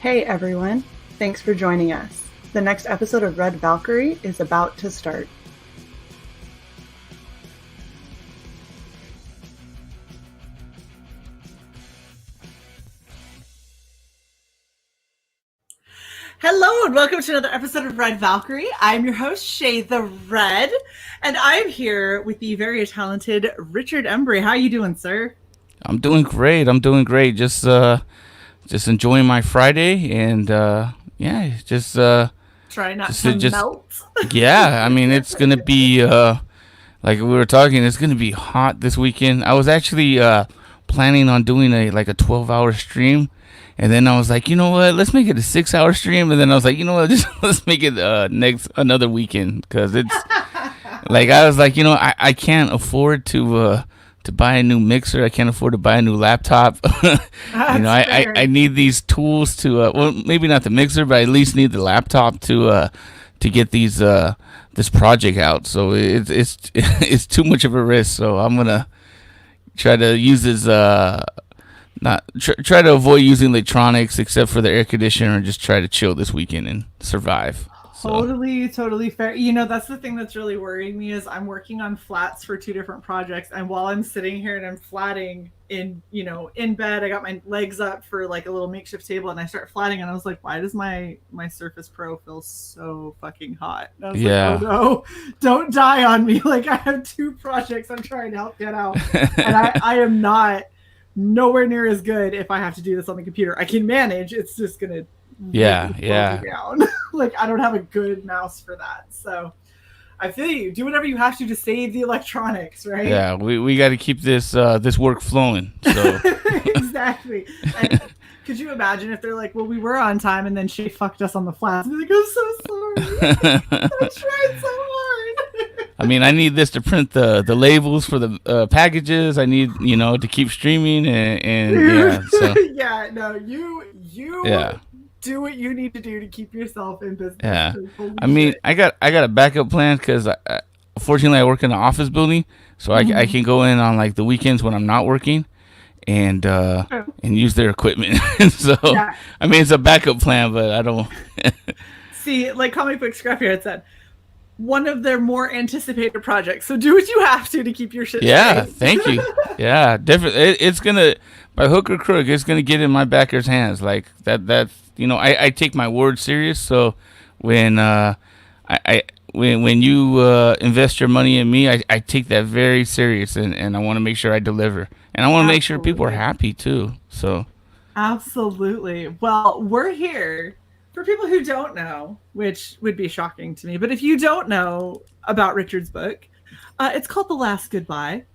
Hey everyone, thanks for joining us. The next episode of Red Valkyrie is about to start. Hello and welcome to another episode of Red Valkyrie. I'm your host, Shae the Red, and I'm here with the very talented Richard Embree. How are you doing, sir? I'm doing great. Just enjoying my Friday and Try not to melt. Yeah, I mean it's gonna be like we were talking. It's gonna be hot this weekend. I was actually planning on doing a 12-hour stream, and then I was like, you know what? Let's make it a 6-hour stream, and then I was like, you know what? Just let's make it another weekend because it's like I was like, I can't afford to buy a new mixer. I can't afford to buy a new laptop. I need these tools to well, maybe not the mixer, but I at least need the laptop to get this project out. So it's it's too much of a risk. So I'm gonna try to use this not try to avoid using electronics except for the air conditioner and just try to chill this weekend and survive. Totally fair. That's the thing that's really worrying me is I'm working on flats for two different projects, and while I'm sitting here and I'm flatting in bed, I got my legs up for like a little makeshift table, and I start flatting, and I was like, why does my Surface Pro feel so fucking hot? And I was like, oh no, don't die on me. Like, I have two projects I'm trying to help get out, and I am not nowhere near as good if I have to do this on the computer. I can manage. It's just gonna down. Like, I don't have a good mouse for that, so I feel you. Do whatever you have to save the electronics, right? Yeah, we got to keep this work flowing. So exactly. And could you imagine if they're like, well, we were on time and then Shae fucked us on the flats? And like, I'm so sorry. I tried so hard. I mean, I need this to print the labels for the packages. I need, to keep streaming and yeah. So yeah, no, you yeah. Do what you need to do to keep yourself in business. Yeah, I mean, I got a backup plan because fortunately I work in an office building, so I can go in on like the weekends when I'm not working, and use their equipment. So yeah. I mean, it's a backup plan, but I don't see, like Comic Book Scrapyard had said, one of their more anticipated projects. So do what you have to keep your shit. Yeah, straight. Thank you. Yeah, definitely. It's gonna, by hook or crook, it's gonna get in my backer's hands. Like that's. I take my word serious. So when when you invest your money in me, I take that very serious, and I want to make sure I deliver, and I want to make sure people are happy too. So absolutely. Well, we're here for people who don't know, which would be shocking to me. But if you don't know about Richard's book, it's called The Last Goodbye,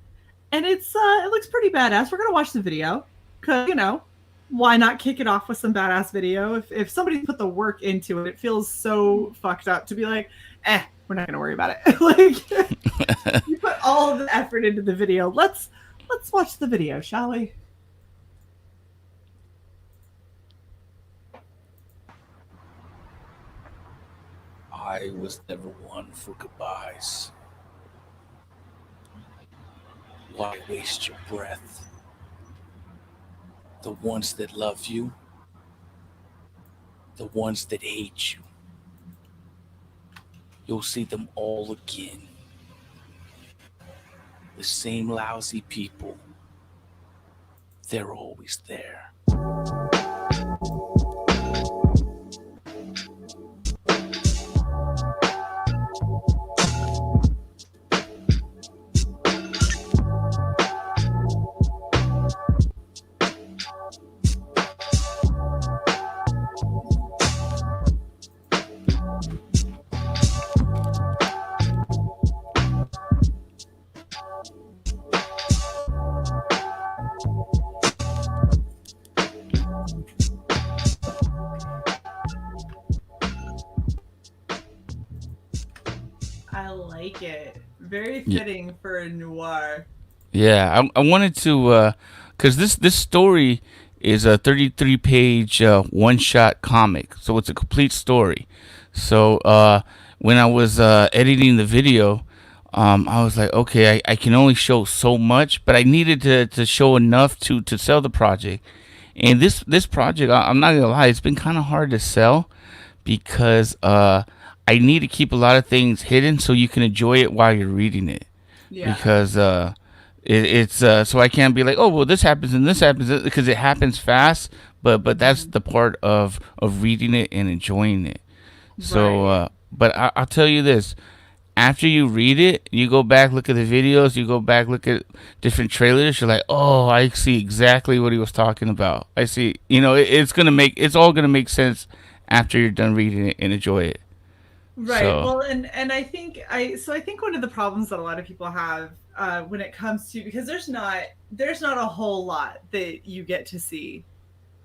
and it looks pretty badass. We're gonna watch the video because why not kick it off with some badass video? If somebody put the work into it, it feels so fucked up to be like, we're not gonna worry about it. Like, you put all of the effort into the video. Let's watch the video, shall we? I was never one for goodbyes. Why waste your breath? The ones that love you, the ones that hate you, you'll see them all again. The same lousy people, they're always there. I like it. Very fitting for a noir. Yeah, I wanted to, because this story is a 33-page one-shot comic, so it's a complete story. So when I was editing the video, I was like, okay, I can only show so much, but I needed to show enough to sell the project. And this project, I'm not gonna lie, it's been kind of hard to sell because I need to keep a lot of things hidden so you can enjoy it while you're reading it. Yeah. Because it's so I can't be like, oh well, this happens and this happens because it happens fast. But that's Mhm. the part of reading it and enjoying it. So, Right. but I'll tell you this: after you read it, you go back, look at the videos, you go back, look at different trailers. You're like, oh, I see exactly what he was talking about. I see, it's all gonna make sense after you're done reading it and enjoy it. Right. So, Well, and I think one of the problems that a lot of people have when it comes to, because there's not a whole lot that you get to see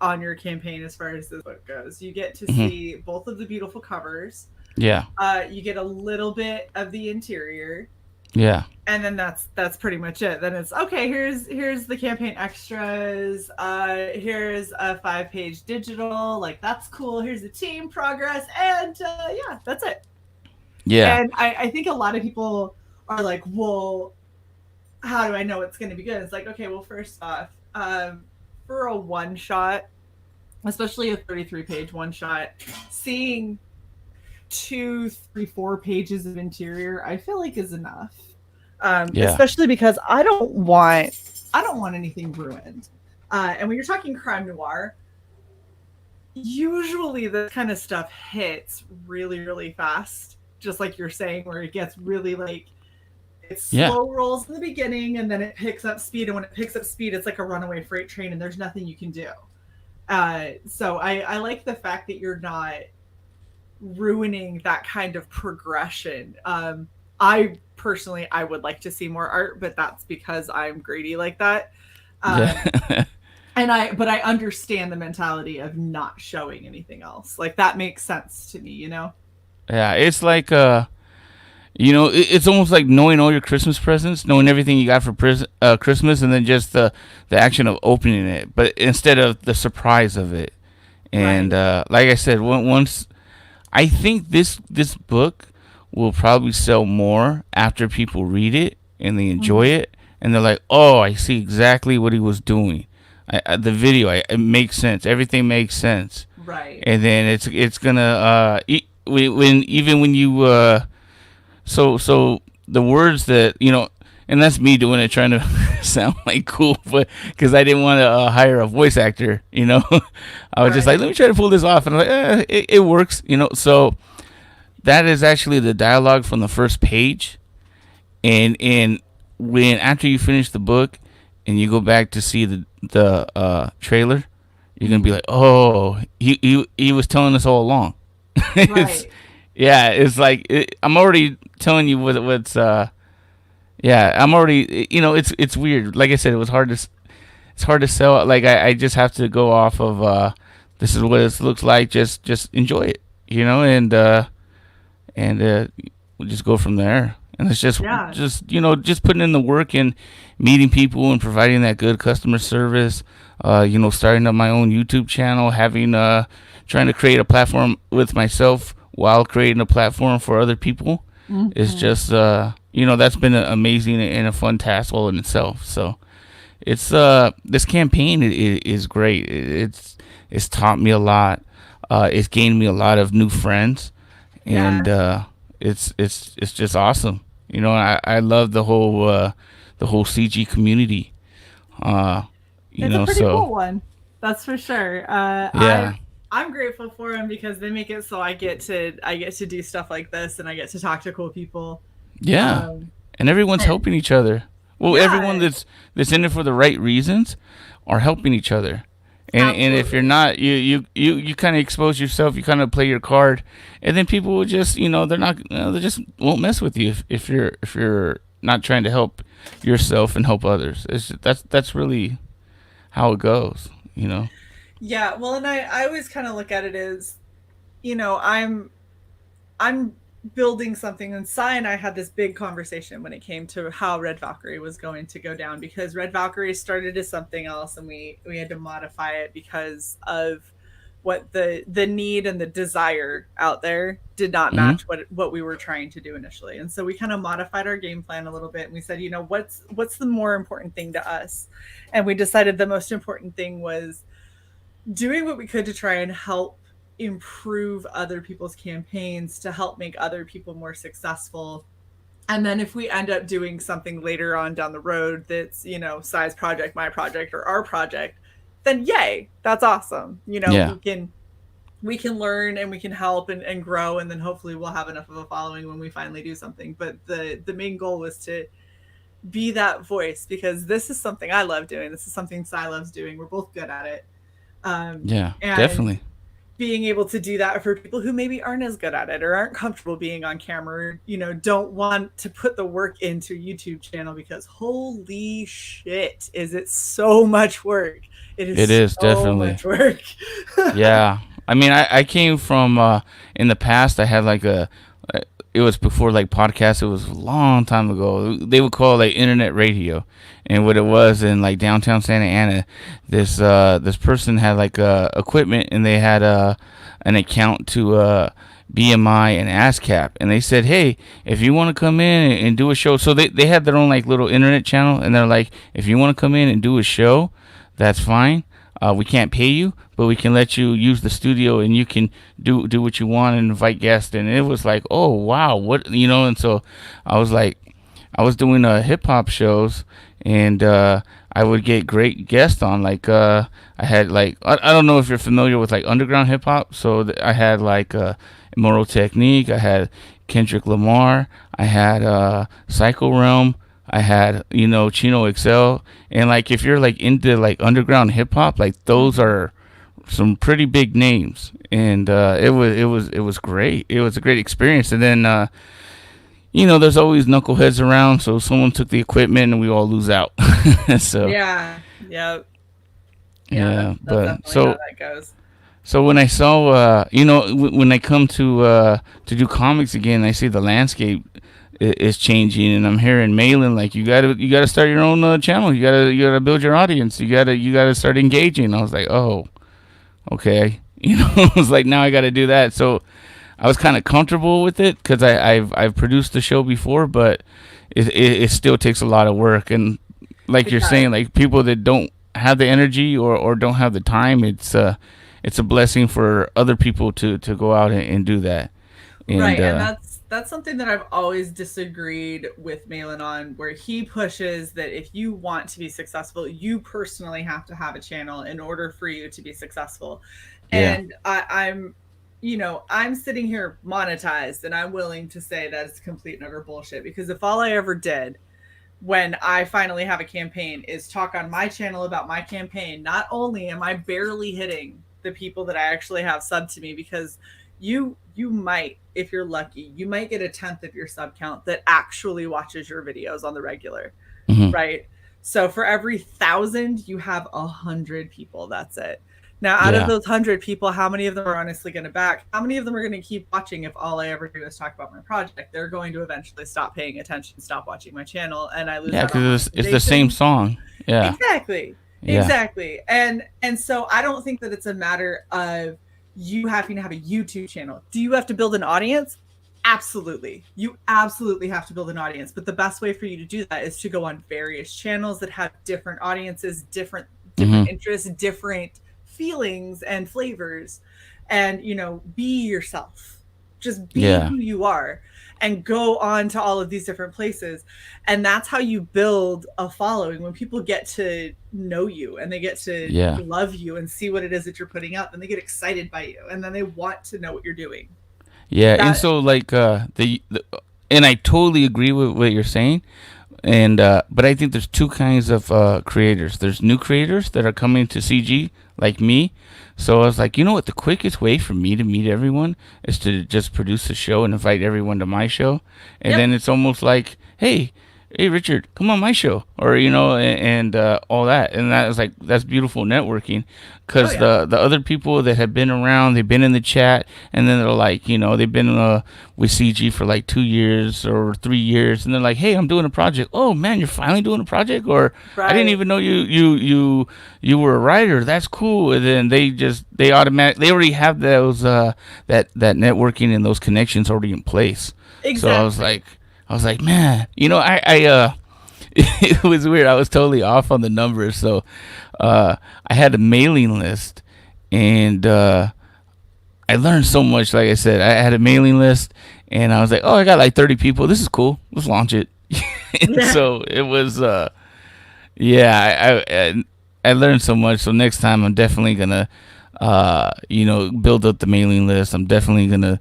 on your campaign as far as this book goes. You get to mhm, see both of the beautiful covers. yeah, You get a little bit of the interior, yeah, and then that's pretty much it. Then it's okay. Here's the campaign extras. Here's a 5-page digital. Like that's cool. Here's the team progress, and yeah, that's it. yeah, And I think a lot of people are like, well, how do I know it's going to be good? It's like, okay, well, first off, for a one shot, especially a 33-page one shot, seeing two, three, 4 pages of interior, I feel like is enough. yeah, Especially because I don't want anything ruined. And when you're talking crime noir, usually this kind of stuff hits really, really fast. Just like you're saying, where it gets really like it yeah, slow rolls in the beginning and then it picks up speed. And when it picks up speed, it's like a runaway freight train and there's nothing you can do. So I like the fact that you're not ruining that kind of progression. I personally, I would like to see more art, but that's because I'm greedy like that. Um, yeah. but I understand the mentality of not showing anything else. Like that makes sense to me, you know? Yeah, it's like it's almost like knowing all your Christmas presents, knowing everything you got for Christmas, and then just the action of opening it, but instead of the surprise of it. And Right. like I said, once I think this book will probably sell more after people read it and they enjoy Mhm. it, and they're like, "Oh, I see exactly what he was doing." The video, it makes sense. Everything makes sense, Right. and then it's gonna when even when you so the words that and that's me doing it, trying to sound like cool, but because I didn't want to hire a voice actor, I was just like, Right. let me try to pull this off, and I'm like, it works, So that is actually the dialogue from the first page, and when after you finish the book and you go back to see the trailer, you're gonna be Mhm. like, oh, he was telling us all along. it's Right. yeah, it's like I'm already telling you what's yeah, I'm already it's weird. Like I said, it's hard to sell. Like I just have to go off of this is what it looks like. Just enjoy it, and we'll just go from there. And it's Yeah. just putting in the work and meeting people and providing that good customer service. Starting up my own YouTube channel, having trying to create a platform with myself while creating a platform for other people. It's Mhm. just that's been an amazing and a fun task all in itself. So it's this campaign is great. It's taught me a lot. It's gained me a lot of new friends, and Yeah. it's just awesome. I love the whole CG community. Uh, It's a pretty so cool one. That's for sure. yeah, I'm grateful for them because they make it so I get to do stuff like this and I get to talk to cool people. yeah, Um, and everyone's and helping each other. Well, everyone yeah, that's in it for the right reasons are helping each other. And if you're absolutely. not, you kind of expose yourself. You kind of play your card, and then people will just, they're not, they just won't mess with you if you're not trying to help yourself and help others. That's really how it goes. Yeah, well, and I always kind of look at it as, I'm building something, and Sai and I had this big conversation when it came to how Red Valkyrie was going to go down because Red Valkyrie started as something else, and we had to modify it because of what the need and the desire out there did not Hmm. match what we were trying to do initially. And so we kind of modified our game plan a little bit, and we said, what's the more important thing to us? And we decided the most important thing was doing what we could to try and help improve other people's campaigns, to help make other people more successful. And then if we end up doing something later on down the road that's, Cy's project, my project, or our project, then yay, that's awesome. Yeah. We can learn and we can help and grow, and then hopefully we'll have enough of a following when we finally do something. But the main goal was to be that voice, because this is something I love doing. This is something Cy loves doing. We're both good at it. Yeah, And definitely. being able to do that for people who maybe aren't as good at it or aren't comfortable being on camera, don't want to put the work into a YouTube channel, because holy shit, is it so much work. It is so definitely. much work. Yeah. I mean, I came from in the past. I had like it was before like podcasts. It was a long time ago. They would call it like internet radio, and what it was in like downtown Santa Ana, this person had like equipment, and they had an account to BMI and ASCAP, and they said, hey, if you want to come in and do a show, so they had their own like little internet channel, and they're like, if you want to come in and do a show, that's fine. We can't pay you, but we can let you use the studio, and you can do what you want and invite guests. And it was like, oh wow, what, And so I was like, I was doing hip hop shows, and I would get great guests on. Like I had like I don't know if you're familiar with like underground hip hop. So I had like Immoral Technique. I had Kendrick Lamar. I had Psycho Realm. I had, Chino Excel, and like if you're like into like underground hip hop, like those are some pretty big names, and it was great. It was a great experience, and then there's always knuckleheads around, so someone took the equipment and we all lose out. So Yeah. Yep. yeah, That's but definitely so how that goes. so when I saw when I come to do comics again, I see the landscape is changing, and I'm hearing Malin like you gotta start your own channel. You gotta build your audience. You gotta start engaging. I was like, oh, okay. I was like, now I gotta do that. So I was kind of comfortable with it because I've produced the show before, but it still takes a lot of work. And like you're saying, like people that don't have the energy or don't have the time, it's a blessing for other people to go out and do that. And Right, and that's something that I've always disagreed with Malin on, where he pushes that if you want to be successful, you personally have to have a channel in order for you to be successful. yeah, And I'm sitting here monetized, and I'm willing to say that it's complete and utter bullshit, because if all I ever did when I finally have a campaign is talk on my channel about my campaign, not only am I barely hitting the people that I actually have sub to me, because you might, if you're lucky, you might get a tenth of your sub count that actually watches your videos on the regular, hmm, right? So for every 1,000, you have 100 people. That's it. Now, out of yeah, those 100 people, how many of them are honestly going to back? How many of them are going to keep watching if all I ever do is talk about my project? They're going to eventually stop paying attention, stop watching my channel, and I lose yeah, out on because it's the same monetization. song. Yeah, Exactly. yeah, Exactly. And so I don't think that it's a matter of you having to have a YouTube channel. Do you have to build an audience? Absolutely. You absolutely have to build an audience. But the best way for you to do that is to go on various channels that have different audiences, different hmm, interests, different feelings and flavors. And, be yourself. Just be yeah, who you are, and go on to all of these different places. And that's how you build a following. When people get to know you and they get to yeah. love you and see what it is that you're putting out, then they get excited by you, and then they want to know what you're doing. Yeah, and That so like the and I totally agree with what you're saying, and but I think there's two kinds of creators. There's new creators that are coming to CG like me. So I was like, you know what? The quickest way for me to meet everyone is to just produce a show and invite everyone to my show, and Yep. then it's almost like, hey, Richard, come on my show, or and all that, and that was like that's beautiful networking, Oh because yeah. the other people that have been around, they've been in the chat, and then they're like, they've been with CG for like 2 years or 3 years, and they're like, hey, I'm doing a project. Oh man, you're finally doing a project, or I didn't Right. even know you were a writer. That's cool. And then they already have those that networking and those connections already in place. So Exactly. I was like, man, I it was weird. I was totally off on the numbers. So I had a mailing list, and I learned so much. Like I said, I had a mailing list, and I was like, oh, I got like 30 people. This is cool. Let's launch it. And Yeah. so it was. Yeah, I learned so much. So next time, I'm definitely gonna, build up the mailing list. I'm definitely gonna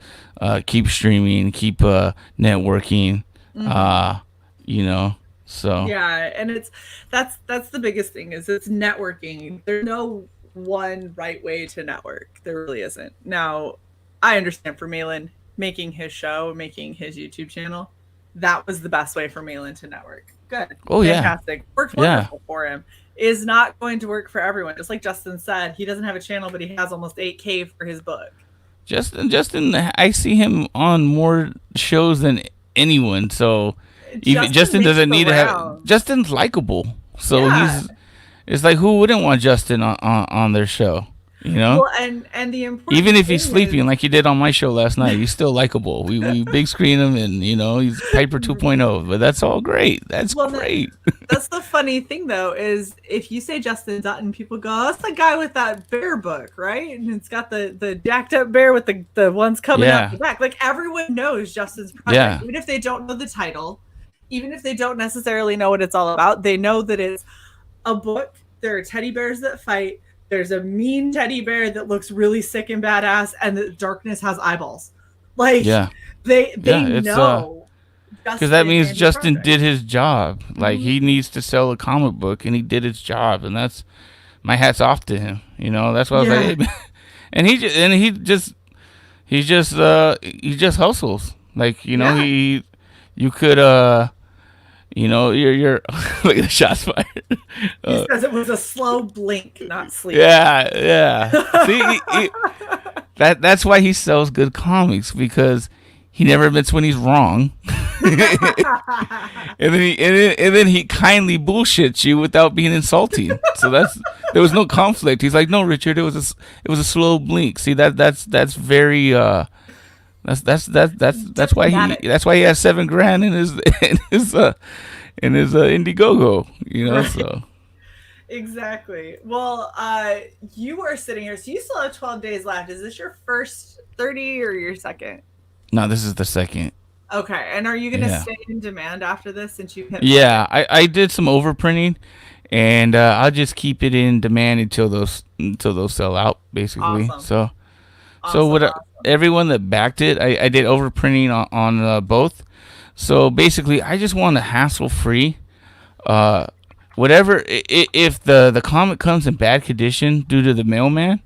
keep streaming, keep networking. Mhm. Uh, you know, so Yeah, and that's the biggest thing is it's networking. There's no one right way to network. There really isn't. Now, I understand for Malin making his show, making his YouTube channel, that was the best way for Malin to network. Good. oh yeah, Fantastic. Worked yeah. wonderful for him. Is not going to work for everyone. Just like Justin said, he doesn't have a channel, but he has almost 8K for his book. Justin, I see him on more shows than anyone. So even Justin Justin makes doesn't the need to have. rounds. Justin's likable, so Yeah. he's. It's like who wouldn't want Justin on their show, you know? Well, and the Even important if he's thing is sleeping like he did on my show last night, he's still likable. We big screen him, and he's Piper 2.0. But that's all great. That's well, great. that's the funny thing though is if you say Justin Dutton, people go, oh, "That's the guy with that bear book, right?" And it's got the jacked up bear with the ones coming out Yeah, the back. Like everyone knows Justin's project, yeah, even if they don't know the title, even if they don't necessarily know what it's all about. They know that it's a book. There are teddy bears that fight. There's a mean teddy bear that looks really sick and badass, and the darkness has eyeballs. Like yeah, they yeah. It's know because that Justin means and his Justin project. did his job. Like Mhm. he needs to sell a comic book, and he did his job, and that's my hat's off to him. That's why I was like, Yeah. hey, man. And he just hustles. Like Yeah. he you could you're look at the shots fired. He Uh, says it was a slow blink, not sleep. yeah, yeah. See, that's why he sells good comics because he never admits when he's wrong. And then he kindly bullshits you without being insulting. So there was no conflict. He's like, no, Richard, it was a slow blink. See that's very Diplomatic. that's why he has 7 grand in his Indiegogo. Right. So Exactly. Well, you are sitting here, so you still have 12 days left. Is this your first 30 or your second? no, this is the second. Okay. And are you going to Yeah, stay in demand after this since you hit one? yeah. I did some overprinting, and I'll just keep it in demand until those sell out, basically. Awesome. So Awesome. Awesome. everyone that backed it, I did overprinting on both. So basically, I just want a hassle free. Uh, Whatever. If the comic comes in bad condition due to the mailman,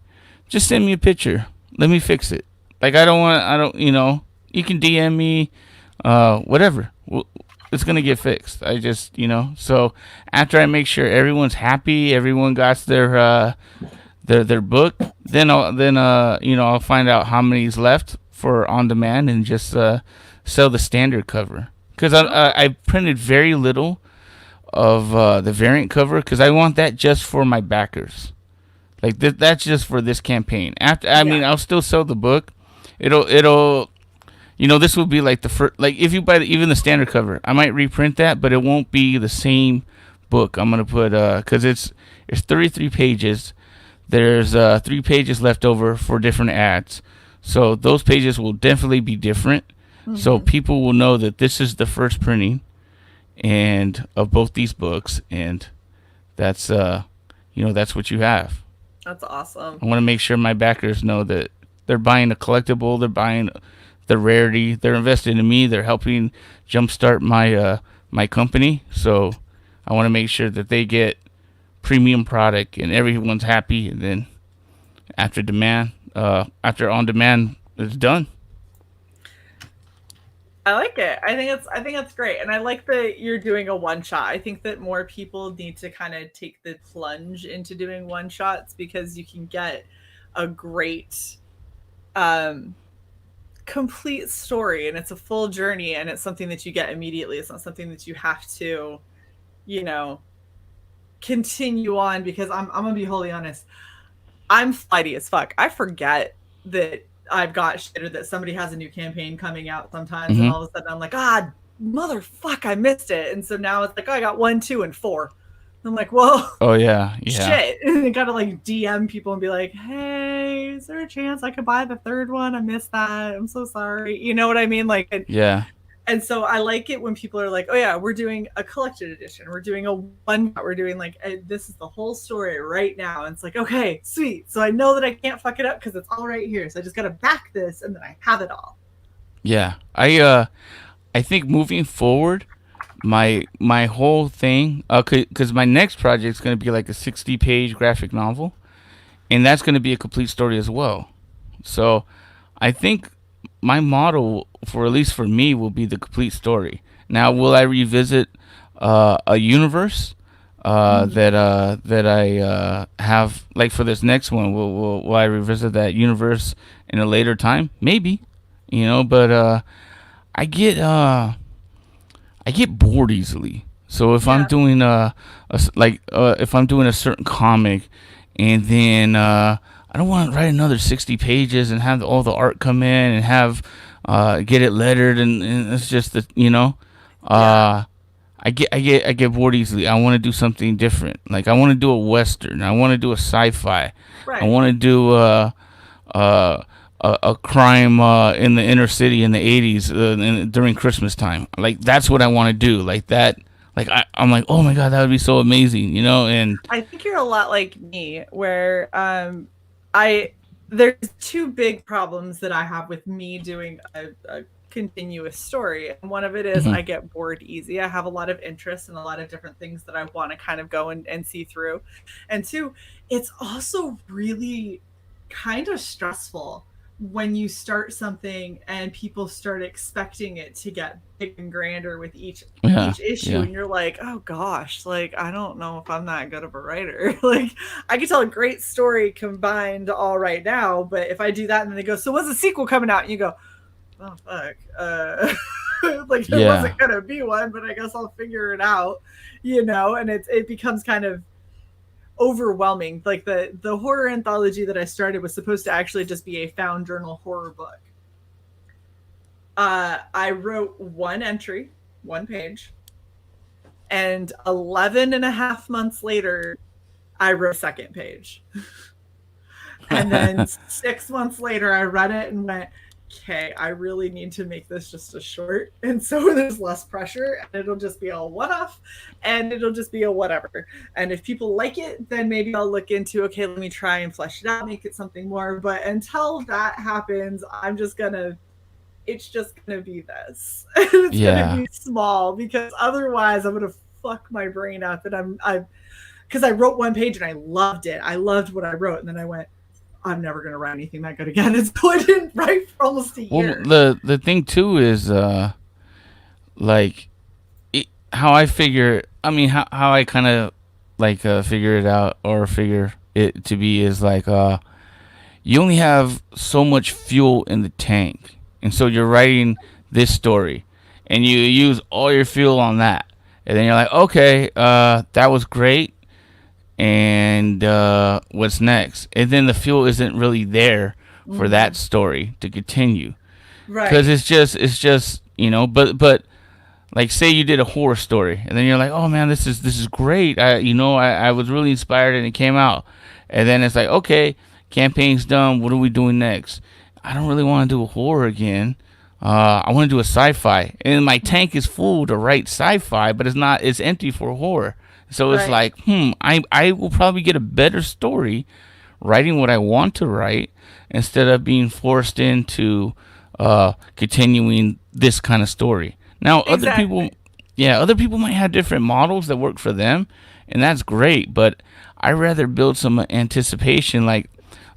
just send me a picture. Let me fix it. Like I don't. You can DM me. Whatever. It's gonna get fixed. I just So after I make sure everyone's happy, everyone got their book, then I'll find out how many's left for on demand and just sell the standard cover because I printed very little of the variant cover because I want that just for my backers. Like that's just for this campaign. After I Yeah. mean I'll still sell the book. It'll this will be like the first, like if you buy even the standard cover, I might reprint that, but it won't be the same book. I'm gonna put because it's 33 pages. There's 3 pages left over for different ads, so those pages will definitely be different. So Hmm. people will know that this is the first printing and of both these books, and that's that's what you have. That's awesome. I want to make sure my backers know that they're buying a collectible, they're buying the rarity, they're investing in me, they're helping jumpstart my company. So I want to make sure that they get premium product and everyone's happy. And then after on demand is done. I like it. I think that's great. And I like that you're doing a one shot. I think that more people need to kind of take the plunge into doing one shots because you can get a great um complete story and it's a full journey and it's something that you get immediately. It's not something that you have to, you know, continue on because I'm gonna be wholly honest. I'm flighty as fuck. I forget that I've got shit or that somebody has a new campaign coming out sometimes, and Hmm. all of a sudden I'm like, ah, motherfuck, I missed it. And so now it's like, oh, I got 1, 2, and 4. I'm like, well, Oh yeah, shit. And I gotta like DM people and be like, hey, is there a chance I could buy the third one? I missed that. I'm so sorry. You know what I mean? Like, yeah. and so I like it when people are like, oh yeah, we're doing a collected edition. We're doing a one. We're doing like, this is the whole story right now. And it's like, okay, sweet. So I know that I can't fuck it up because it's all right here. So I just got to back this and then I have it all. Yeah. I think moving forward, my whole thing, because my next project is going to be like a 60-page graphic novel, and that's going to be a complete story as well. So I think my model, for at least for me, will be the complete story. Now, will I revisit a universe that I have like for this next one? Will I revisit that universe in a later time? Maybe, but I get I get bored easily. So if I'm Yeah. doing if I'm doing a certain comic, and then I don't want to write another 60 pages and have all the art come in and have get it lettered, and it's just Yeah. I get bored easily. I want to do something different. Like I want to do a western. I want to do a sci-fi. I Right. want to do uh, a crime in the inner city in the 80s during Christmas time. Like that's what I want to do. Like that. Like I'm like, oh my god, that would be so amazing, And I think you're a lot like me, where I there's two big problems that I have with me doing a continuous story. And one of it is mhm, I get bored easy. I have a lot of interest in a lot of different things that I want to kind of go and see through. And two, it's also really kind of stressful when you start something and people start expecting it to get big and grander with yeah, each issue, yeah, and you're like, oh gosh, like I don't know if I'm that good of a writer. Like I could tell a great story combined all right now, but if I do that and then they go, so when's the sequel coming out, and you go, oh fuck, like there yeah, wasn't gonna be one, but I guess I'll figure it out, and it becomes kind of overwhelming. Like the horror anthology that I started was supposed to actually just be a found journal horror book. I wrote one entry, one page, and 11 and a half months later, I wrote a second page. And then 6 months later, I read it and went, okay, I really need to make this just a short. And so there's less pressure, and it'll just be a one off, and it'll just be a whatever. And if people like it, then maybe I'll look into, okay, let me try and flesh it out, make it something more. But until that happens, it's just gonna be this. It's gonna yeah. be small, because otherwise I'm gonna fuck my brain up. And I because I wrote one page and I loved it. I loved what I wrote, and then I went, I'm never gonna write anything that good again. It's so I didn't write for almost a Well, year. the thing too is like how I figure. I mean, how I kind of like figure it out or figure it to be is like you only have so much fuel in the tank, and so you're writing this story, and you use all your fuel on that, and then you're like, okay, that was great, and what's next? And then the fuel isn't really there for that story to continue because Right. it's just but like say you did a horror story and then you're like, oh man, this is great. I was really inspired and it came out, and then it's like, okay, campaign's done. What are we doing next? I don't really want to do a horror again. I want to do a sci-fi, and my tank is full to write sci-fi, but it's not. It's empty for horror. So it's Right. like, I will probably get a better story writing what I want to write instead of being forced into continuing this kind of story. Now, Exactly. other people might have different models that work for them, and that's great. But I rather build some anticipation. Like,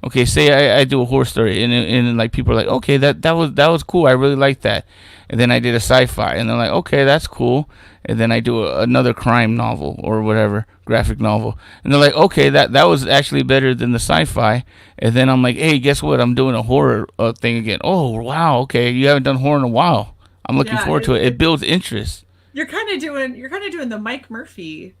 okay, say I do a horror story, and like people are like, okay, that was cool. I really like that. And then I did a sci-fi, and they're like, okay, that's cool. And then I do another crime novel or whatever, graphic novel, and they're like, okay, that was actually better than the sci-fi. And then I'm like, hey, guess what? I'm doing a horror thing again. Oh wow, okay, you haven't done horror in a while. I'm looking Yeah. forward to it. It builds interest. You're kind of doing the Mike Murphy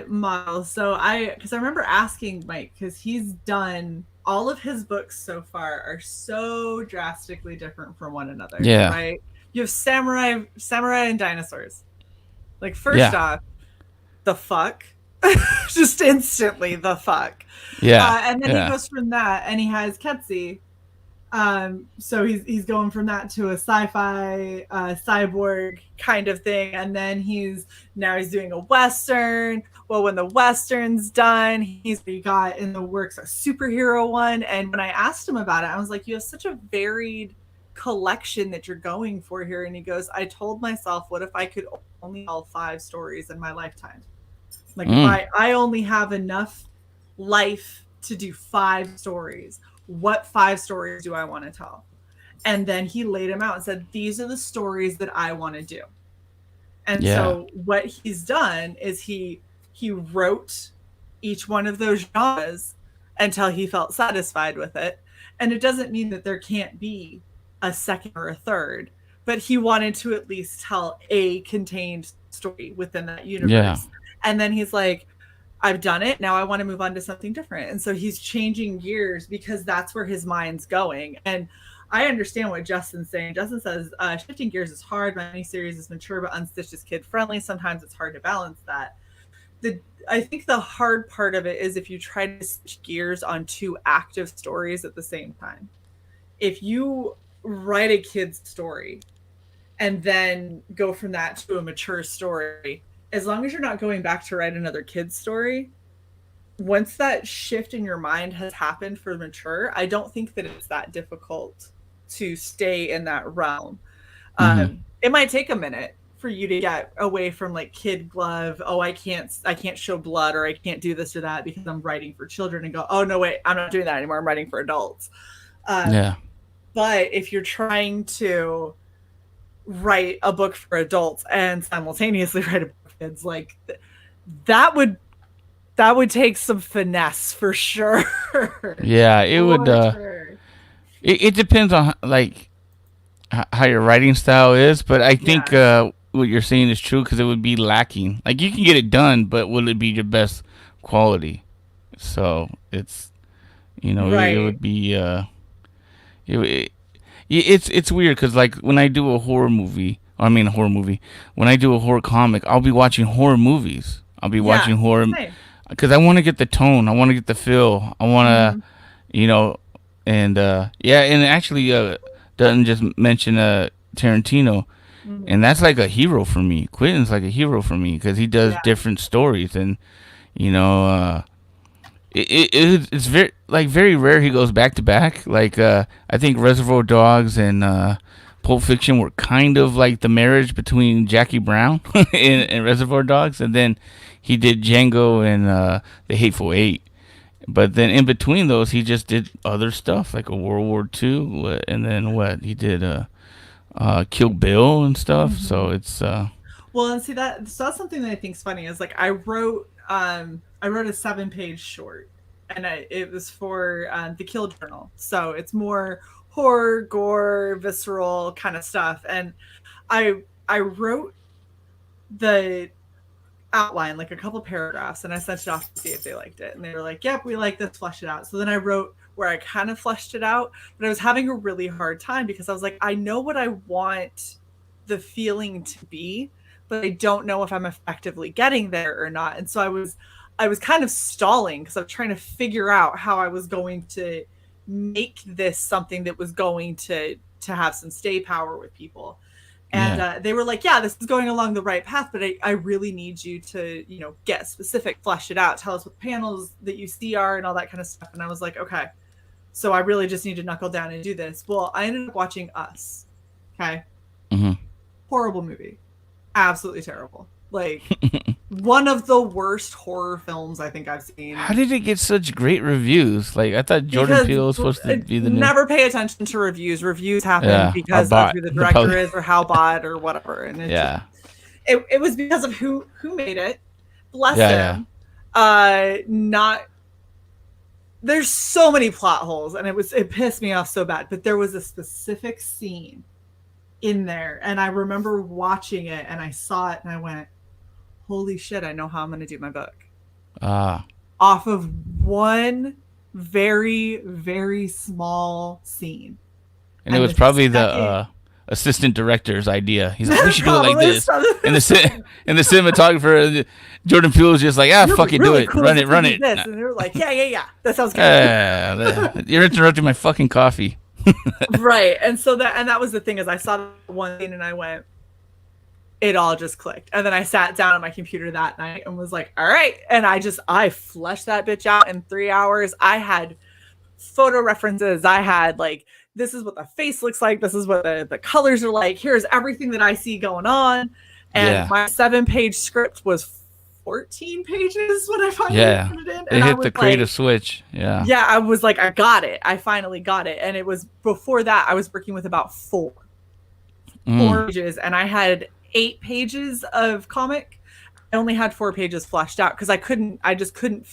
model. So because I remember asking Mike, because he's done all of his books so far are so drastically different from one another, Yeah, right? You have samurai and dinosaurs. Like, first yeah, off, the fuck? Just instantly the fuck. Yeah. And then he Yeah. goes from that, and he has Ketsi. So he's going from that to a sci-fi cyborg kind of thing, and then he's doing a western. Well, when the western's done, he got in the works a superhero one. And when I asked him about it, I was like, "You have such a varied collection that you're going for here." And he goes, "I told myself, what if I could only tell 5 stories in my lifetime? Like if I only have enough life to do 5 stories, what 5 stories do I want to tell?" And then he laid them out and said, "These are the stories that I want to do." And so what he's done is he wrote each one of those genres until he felt satisfied with it. And it doesn't mean that there can't be a second or a third, but he wanted to at least tell a contained story within that universe. Yeah. And then he's like, "I've done it. Now I want to move on to something different." And so he's changing gears because that's where his mind's going. And I understand what Justin's saying. Justin says, shifting gears is hard. My miniseries is mature, but Unstitched is kid friendly. Sometimes it's hard to balance that. I think the hard part of it is if you try to switch gears on 2 active stories at the same time. If you write a kid's story and then go from that to a mature story, as long as you're not going back to write another kid's story, once that shift in your mind has happened for mature, I don't think that it's that difficult to stay in that realm. It might take a minute for you to get away from like kid glove. Oh, I can't show blood, or I can't do this or that because I'm writing for children, and go, "Oh no, wait, I'm not doing that anymore. I'm writing for adults." But if you're trying to write a book for adults and simultaneously write a book for kids, like that would take some finesse for sure. Yeah, it would. Sure. It depends on like how your writing style is, but I think what you're saying is true because it would be lacking. Like you can get it done, but will it be your best quality? So it's Right. it would be it's weird because like when I do a horror movie, when I do a horror comic, I'll be watching horror movies. I'll be watching horror because I want to get the tone, I want to get the feel, I want to, and and actually, Dutton just mentioned Tarantino, and that's like a hero for me. Quentin's like a hero for me because he does different stories, and it's very rare he goes back to back. Like I think Reservoir Dogs and Pulp Fiction were kind of like the marriage between Jackie Brown and Reservoir Dogs, and then he did Django and The Hateful Eight. But then in between those, he just did other stuff like a World War II, and then he did Kill Bill and stuff. So it's well, and see that's something that I think is funny is like I wrote a 7-page short, and it was for the Kill Journal, so it's more horror, gore, visceral kind of stuff. And I wrote the outline, like a couple paragraphs, and I sent it off to see if they liked it, and they were like, "Yep, we like this, flesh it out." So then I wrote where I kind of fleshed it out, but I was having a really hard time because I was like, I know what I want the feeling to be, but I don't know if I'm effectively getting there or not. And so I was kind of stalling because I'm trying to figure out how I was going to make this something that was going to have some stay power with people. And they were like, "Yeah, this is going along the right path, but I really need you to, get specific, flesh it out, tell us what panels that you see are and all that kind of stuff." And I was like, "Okay, so I really just need to knuckle down and do this." Well, I ended up watching Us. Okay. Horrible movie. Absolutely terrible. Like one of the worst horror films I think I've seen. How did it get such great reviews? Like I thought Jordan Peele was supposed to be the new. Never pay attention to reviews. Reviews happen because of who the director is or how bought or whatever. And it was because of who made it. Bless him. There's so many plot holes, and it pissed me off so bad. But there was a specific scene in there, and I remember watching it, and I saw it, and I went, "Holy shit, I know how I'm going to do my book." Off of one very, very small scene. And it was probably a assistant director's idea. He's like, we should do it like Probably this. something. And the cinematographer, Jordan Peele, was just like, fucking really do it, cool run if it, you run did it. This. And they were like, yeah, that sounds good. You're interrupting my fucking coffee. Right, and so that was the thing, is I saw one thing and I went, it all just clicked. And then I sat down on my computer that night and was like, all right. And I fleshed that bitch out in 3 hours. I had photo references. I had like, this is what the face looks like. This is what the colors are like. Here's everything that I see going on. And my 7-page script was 14 pages when I finally put it in. They hit the creative switch. Yeah. Yeah, I was like, I got it. I finally got it. And it was before that, I was working with about four pages, and I had 8 pages of comic. I only had 4 pages fleshed out because I just couldn't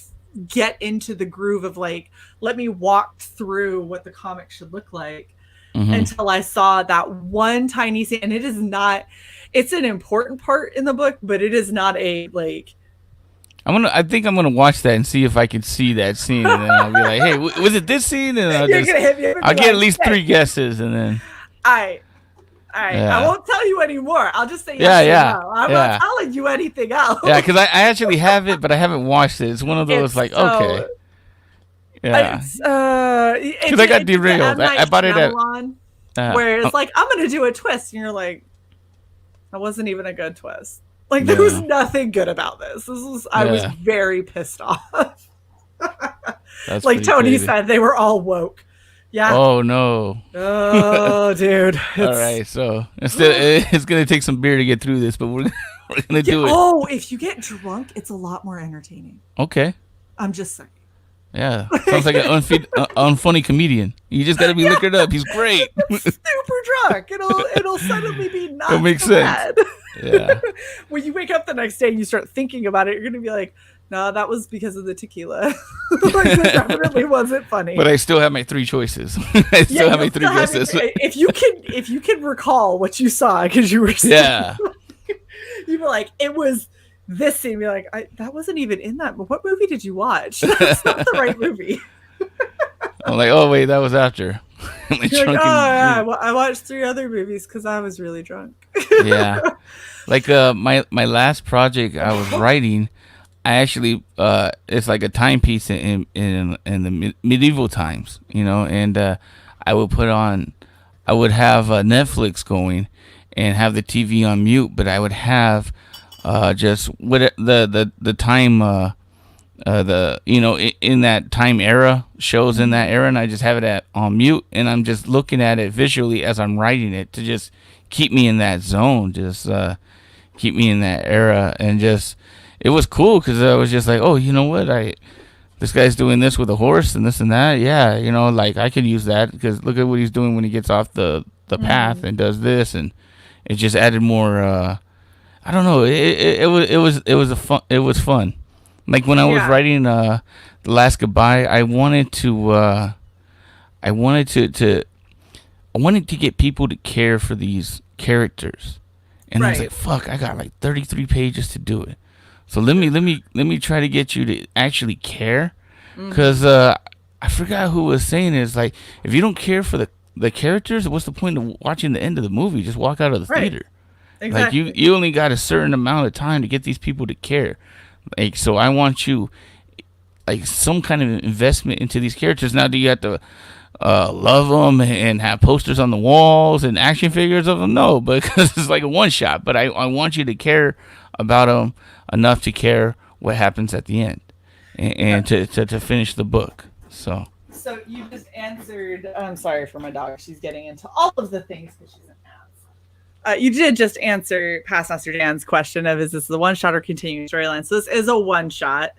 get into the groove of like, let me walk through what the comic should look like until I saw that one tiny scene. And it's an important part in the book, but it is not a like. I think I'm gonna watch that and see if I can see that scene, and then I'll be like, "Hey, was it this scene?" And I'll get at least 3 guesses, and then I won't tell you anymore. I'll just say yes or no. I'm not telling you anything else. Yeah, because I actually have it, but I haven't watched it. It's one of those okay. Yeah. Because I got derailed. I bought it at where it's like, I'm gonna do a twist, and you're like, that wasn't even a good twist. Like there was nothing good about this. I was very pissed off. That's like Tony crazy. said, they were all woke. Yeah. Oh no. Oh, dude. All right, so it's gonna take some beer to get through this, but we're gonna do it. Oh, if you get drunk, it's a lot more entertaining. Okay. I'm just saying. Yeah, sounds like an unfunny comedian. You just gotta be looking up. He's great. Super drunk. It'll suddenly be not. It makes sense. Yeah. When you wake up the next day and you start thinking about it, you're gonna be like, no, that was because of the tequila. Like, it definitely wasn't funny. But I still have my 3 choices. I still have my 3 guesses. If you can recall what you saw, because you were you were like, it was this scene. You're like, that wasn't even in that. What movie did you watch? That's not the right movie. I'm like, oh wait, that was after. You're like, I watched 3 other movies because I was really drunk. Yeah, like my last project I was writing, I actually it's like a timepiece in the medieval times, and I would have Netflix going and have the TV on mute, but I would have just what the time in that time era, shows in that era, and I just have it on mute, and I'm just looking at it visually as I'm writing it to just keep me in that zone, just keep me in that era. And just, it was cool because I was just like, oh, you know what, this guy's doing this with a horse and this and that, like I could use that because look at what he's doing when he gets off the path and does this, and it just added more I don't know, it was fun. Like when I was writing The Last Goodbye, I wanted to get people to care for these characters, and I was like, "Fuck, I got like 33 pages to do it. So let me try to get you to actually care, because I forgot who was saying it. It's like, if you don't care for the characters, what's the point of watching the end of the movie? Just walk out of the theater. Exactly. Like you only got a certain amount of time to get these people to care. Like, so I want you, like, some kind of investment into these characters. Now, do you have to love them and have posters on the walls and action figures of them? No, because it's like a one shot. But I want you to care about them enough to care what happens at the end, and to finish the book. So you just answered. I'm sorry for my dog. She's getting into all of the things because she's an ass. You did just answer Past Master Dan's question of, is this the one shot or continuing storyline? So this is a one shot.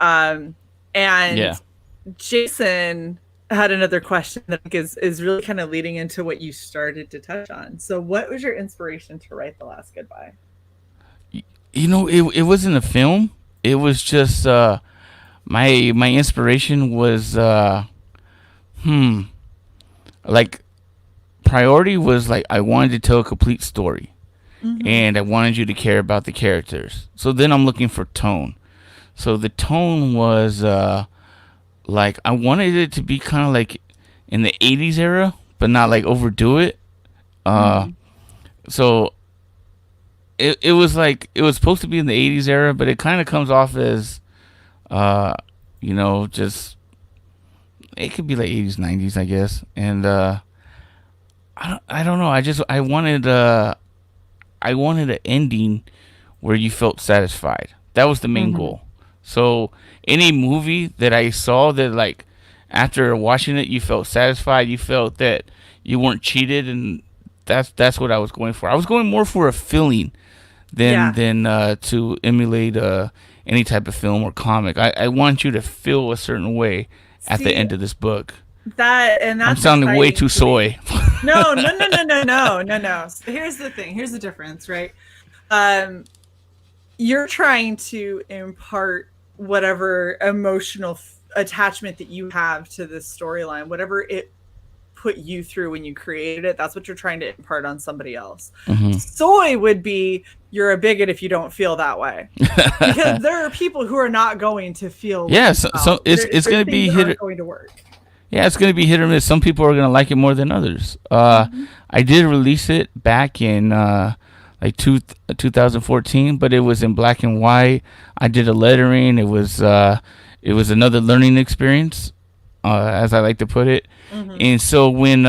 And Jason had another question that I think is really kind of leading into what you started to touch on. So what was your inspiration to write The Last Goodbye? It wasn't a film. It was just my inspiration was like, priority was like, I wanted to tell a complete story, and I wanted you to care about the characters. So then I'm looking for tone. So the tone was like, I wanted it to be kind of like in the 80s era, but not like overdo it. So it was like it was supposed to be in the 80s era, but it kind of comes off as just it could be like 80s 90s, I guess. And I don't know, I wanted an ending where you felt satisfied. That was the main goal. So any movie that I saw that, like, after watching it you felt satisfied, you felt that you weren't cheated, and that's what I was going for. I was going more for a feeling than to emulate any type of film or comic. I want you to feel a certain way at the end of this book. That's I'm sounding way too soy. No. So here's the thing. Here's the difference, right? You're trying to impart whatever emotional attachment that you have to this storyline, whatever it put you through when you created it. That's what you're trying to impart on somebody else. Soy would be, you're a bigot if you don't feel that way, because there are people who are not going to feel. So it's going to be going to work. Yeah, it's going to be hit or miss. Some people are going to like it more than others. I did release it back in 2014, but it was in black and white. I did a lettering. It was another learning experience, as I like to put it. And so when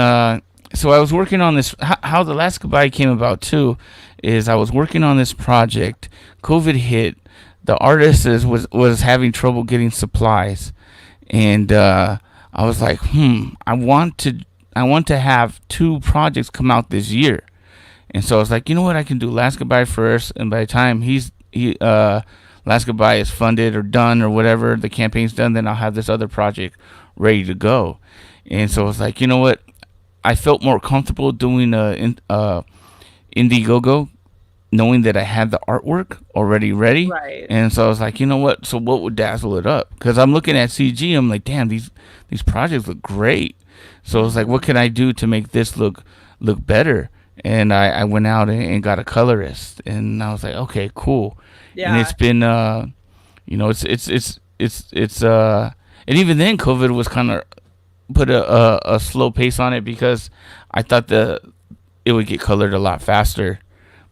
so I was working on this. How the Last Goodbye came about too is I was working on this project. COVID hit. The artist was having trouble getting supplies, and I was like, I want to have 2 projects come out this year. And so I was like, you know what, I can do Last Goodbye first, and by the time Last Goodbye is funded or done or whatever, the campaign's done, then I'll have this other project ready to go. And so I was like, you know what, I felt more comfortable doing Indiegogo, knowing that I had the artwork already ready. Right. And so I was like, you know what, so what would dazzle it up? Because I'm looking at CG, I'm like, damn, these projects look great. So I was like, what can I do to make this look better? And I went out and got a colorist, and I was like, okay, cool. Yeah. And it's been and even then COVID was kind of put a slow pace on it, because I thought it would get colored a lot faster.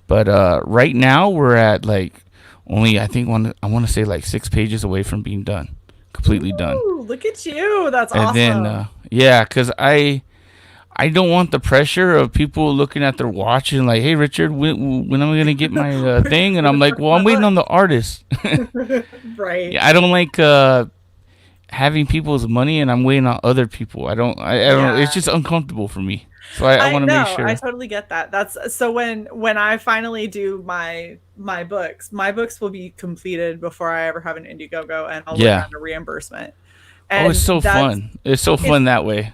But right now we're at like only, I think I want to say like 6 pages away from being done, completely done. Look at you. That's and awesome. And then because I don't want the pressure of people looking at their watch and like, hey, Richard, when am I going to get my thing? And I'm like, well, I'm waiting on the artist. Right. Yeah, I don't like having people's money and I'm waiting on other people. I don't. It's just uncomfortable for me. So I want to make sure. I totally get that. That's so when I finally do my books will be completed before I ever have an Indiegogo, and I'll work on a reimbursement. And it's so fun. It's so fun that way.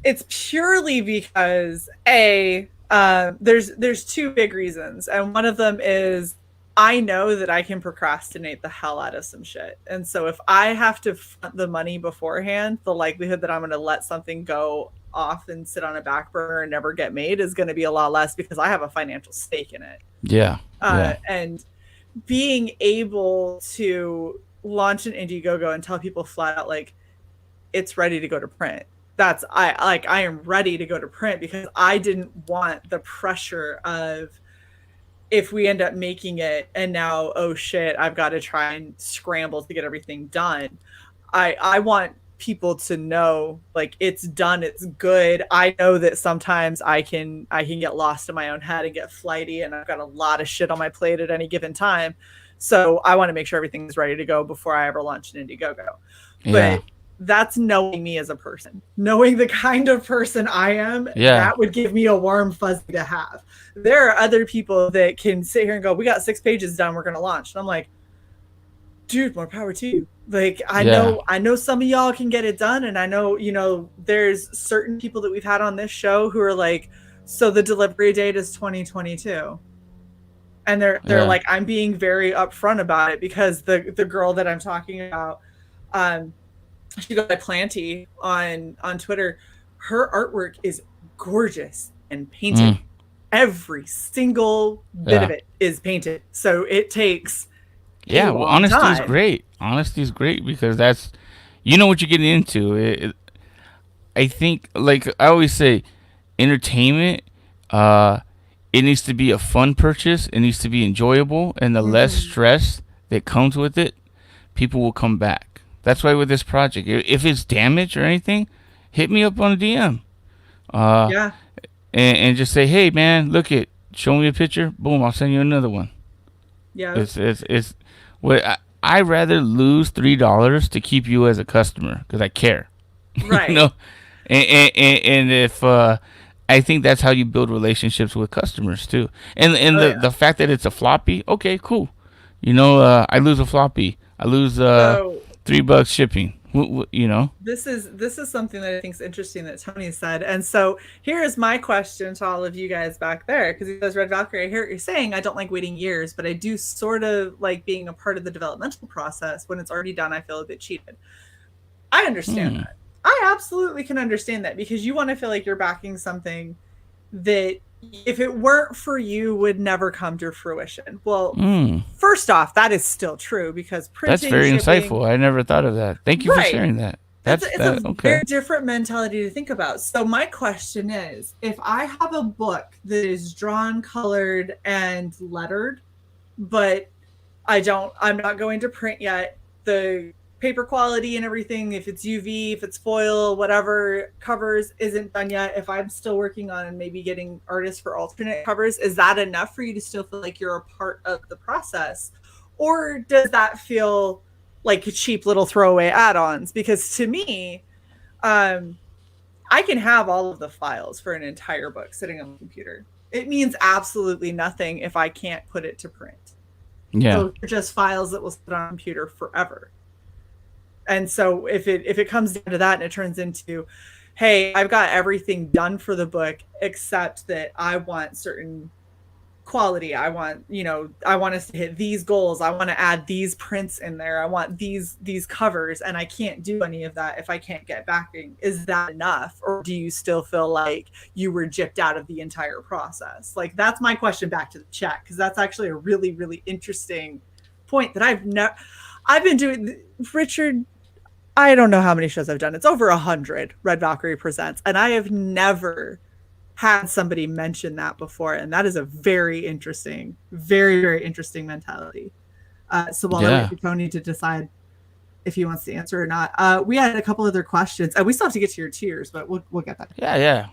It's purely because there's 2 big reasons, and one of them is I know that I can procrastinate the hell out of some shit. And so if I have to front the money beforehand, the likelihood that I'm going to let something go off and sit on a back burner and never get made is going to be a lot less, because I have a financial stake in it. Yeah. And being able to launch an Indiegogo and tell people flat out, like, it's ready to go to print. I am ready to go to print, because I didn't want the pressure of, if we end up making it and now, oh shit, I've got to try and scramble to get everything done. I want people to know, like, it's done, it's good. I know that sometimes I can get lost in my own head and get flighty, and I've got a lot of shit on my plate at any given time. So I want to make sure everything's ready to go before I ever launch an Indiegogo. Yeah. But that's knowing me as a person, knowing the kind of person I am. Yeah. That would give me a warm fuzzy to have. There are other people that can sit here and go, we got 6 pages done, we're going to launch. And I'm like, dude, more power to you. Like, I know some of y'all can get it done. And I know, there's certain people that we've had on this show who are like, so the delivery date is 2022. And they're like, I'm being very upfront about it, because the girl that I'm talking about, she goes by Planty on Twitter. Her artwork is gorgeous and painted. Every single bit of it is painted. So it takes honesty is great. Honesty is great, because that's, what you're getting into. I think, like I always say, entertainment, it needs to be a fun purchase. It needs to be enjoyable, and the less stress that comes with it, people will come back. That's why with this project, if it's damaged or anything, hit me up on a DM. Yeah. And just say, hey man, look it, show me a picture. Boom, I'll send you another one. Yeah. It's what I rather lose $3 to keep you as a customer because I care. Right. You know, and if I think that's how you build relationships with customers too. And the fact that it's a floppy, okay, cool. You know, I lose a floppy. I lose $3 shipping. You know, this is something that I think is interesting that Tony said. And so here is my question to all of you guys back there, because he says, Red Valkyrie, I hear what you're saying. I don't like waiting years, but I do sort of like being a part of the developmental process. When it's already done, I feel a bit cheated. I understand that. I absolutely can understand that, because you want to feel like you're backing something that, if it weren't for you, would never come to fruition. Well, first off, that is still true, because printing, that's very shipping, insightful. I never thought of that. Thank you for sharing that. It's a very different mentality to think about. So my question is, if I have a book that is drawn, colored, and lettered, but I'm not going to print yet, the paper quality and everything, if it's UV, if it's foil, whatever covers isn't done yet, if I'm still working on and maybe getting artists for alternate covers, is that enough for you to still feel like you're a part of the process? Or does that feel like cheap little throwaway add-ons? Because to me, I can have all of the files for an entire book sitting on the computer. It means absolutely nothing if I can't put it to print. Yeah. So they're just files that will sit on a computer forever. And so if it comes down to that and it turns into, hey, I've got everything done for the book except that I want certain quality. I want us to hit these goals. I want to add these prints in there. I want these covers, and I can't do any of that if I can't get backing. Is that enough? Or do you still feel like you were gypped out of the entire process? Like, that's my question back to the chat, because that's actually a really, really interesting point that I've been doing. Richard, I don't know how many shows I've done. It's over 100 Red Valkyrie Presents, and I have never had somebody mention that before, and that is a very interesting, very, very interesting mentality. So while I wait for Tony to decide if he wants to answer or not, we had a couple other questions. We still have to get to your tiers, but we'll get that. Yeah.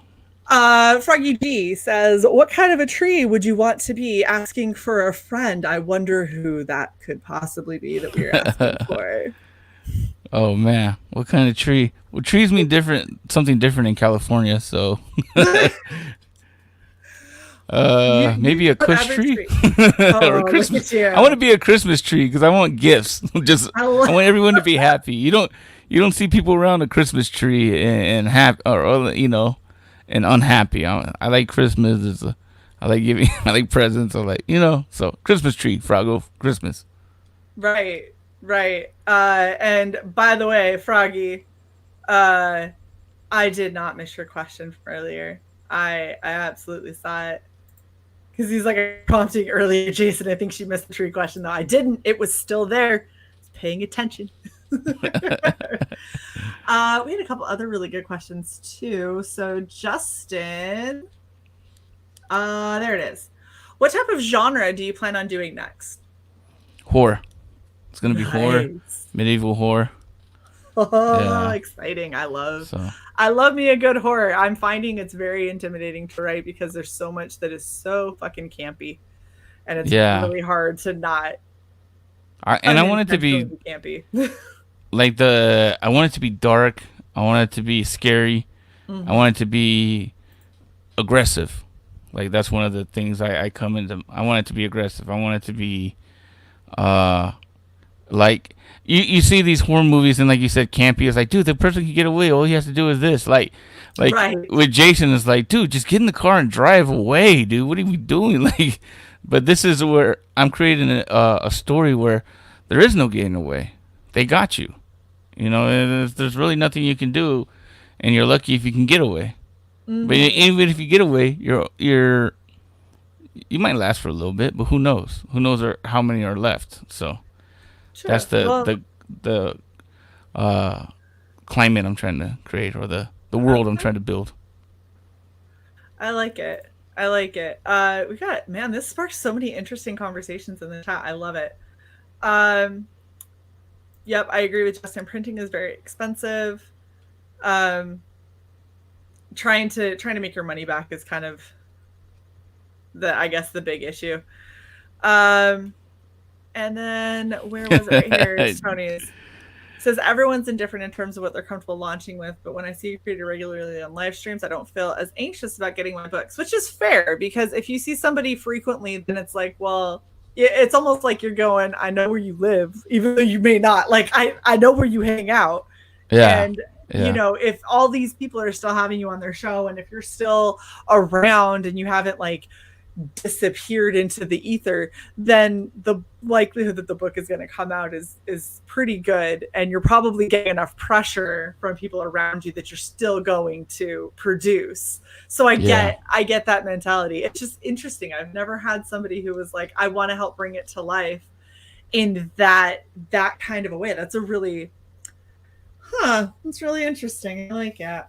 Froggy G says, what kind of a tree would you want to be asking for a friend? I wonder who that could possibly be that we're asking for. Oh man, what kind of tree? Well, trees mean something different in California, so maybe a Kush tree. Or Christmas. I want to be a Christmas tree because I want gifts. I want everyone to be happy. You don't see people around a Christmas tree and happy or and unhappy. I like Christmas. I like giving. I like presents. I like so Christmas tree, Froggo, Christmas. Right. And by the way, Froggy, I did not miss your question from earlier. I absolutely saw it, because he's like prompting earlier, Jason, I think she missed the tree question. Though I didn't. It was still there. I was paying attention. We had a couple other really good questions too. So Justin, there it is. What type of genre do you plan on doing next? Horror. It's gonna be horror, medieval horror. Oh, exciting! I love me a good horror. I'm finding it's very intimidating to write, because there's so much that is so fucking campy, and it's really hard to not. I want it to be campy. Like I want it to be dark. I want it to be scary. Mm-hmm. I want it to be aggressive. Like, that's one of the things I come into. I want it to be aggressive. I want it to be, like, you see these horror movies, and like you said, campy. It's like, dude, the person can get away. All he has to do is this. Like right. With Jason, it's like, dude, just get in the car and drive away, dude. What are we doing? Like, but this is where I'm creating a story where there is no getting away. They got you. And there's really nothing you can do, and you're lucky if you can get away. Mm-hmm. But even if you get away, you might last for a little bit, but who knows? Who knows how many are left? So. Sure. That's the climate I'm trying to create, or the world I'm trying to build. I like it. I like it. We got, man, this sparked so many interesting conversations in the chat. I love it. Um, yep, I agree with Justin. Printing is very expensive. Um, trying to make your money back is kind of I guess the big issue. And then where was it? Right here, it's Tony's. Says everyone's indifferent in terms of what they're comfortable launching with, but when I see you created regularly on live streams, I don't feel as anxious about getting my books, which is fair, because if you see somebody frequently, then it's like, well, it's almost like you're going, I know where you live, even though you may not. Like, I know where you hang out. Yeah. And, you know, if all these people are still having you on their show, and if you're still around and you haven't, like, disappeared into the ether, then the likelihood that the book is going to come out is pretty good, and you're probably getting enough pressure from people around you that you're still going to produce. So I get that mentality. It's just interesting. I've never had somebody who was like, I want to help bring it to life in that kind of a way. That's a really that's really interesting. I like it.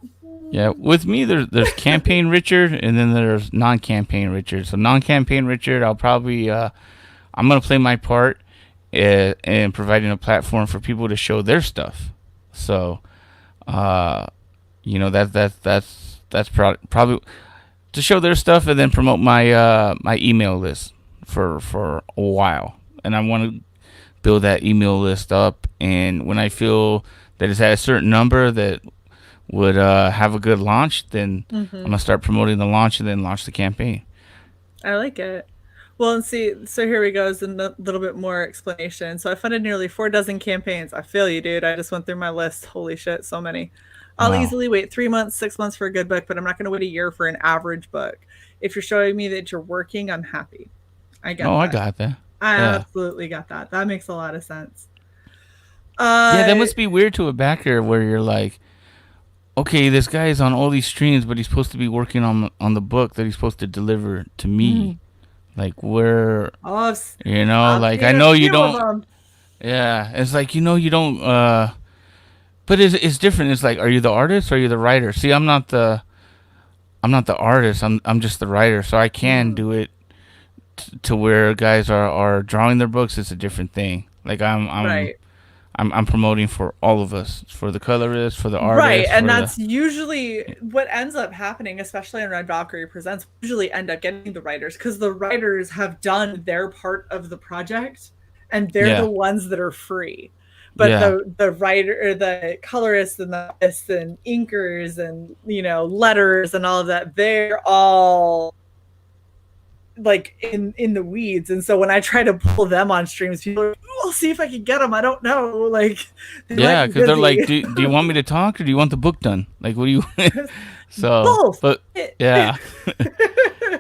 Yeah, with me, there's campaign RIchard, and then there's non-campaign RIchard. So non-campaign RIchard, I'll probably I'm gonna play my part in providing a platform for people to show their stuff. So, you know, that's probably to show their stuff, and then promote my my email list for a while. And I want to build that email list up, and when I feel that it's at a certain number that would have a good launch, then I'm gonna start promoting the launch and then launch the campaign. I like it. Well, and see, so here we go, is a little bit more explanation. So I funded nearly 4 dozen campaigns. I feel you, dude. I just went through my list. Holy shit, so many. I'll easily wait 3 months, 6 months for a good book, but I'm not going to wait a year for an average book. If you're showing me that you're working, I'm happy. I get that. I got that. I absolutely got that. That makes a lot of sense. Yeah, that must be weird to a backer where you're like, okay, this guy is on all these streams, but he's supposed to be working on the book that he's supposed to deliver to me. Like, where, you know, like, I know you don't. Yeah, it's like, you know, you don't. But it's different. It's like, are you the artist or are you the writer? See, I'm not the artist. I'm just the writer, so I can do it to where guys are drawing their books. It's a different thing. Like, I'm promoting for all of us, for the colorist, for the artist. Right, and that's usually what ends up happening, especially in Red Valkyrie Presents. We usually end up getting the writers, because the writers have done their part of the project, and they're the ones that are free. But the writer, or the colorists, and the artists, and inkers, and, you know, letters, and all of that, they're all like in the weeds. And so when I try to pull them on streams, people are like, I'll see if I can get them. I don't know. Like, because they're like, do you want me to talk, or do you want the book done? Like, what do you so both. But yeah.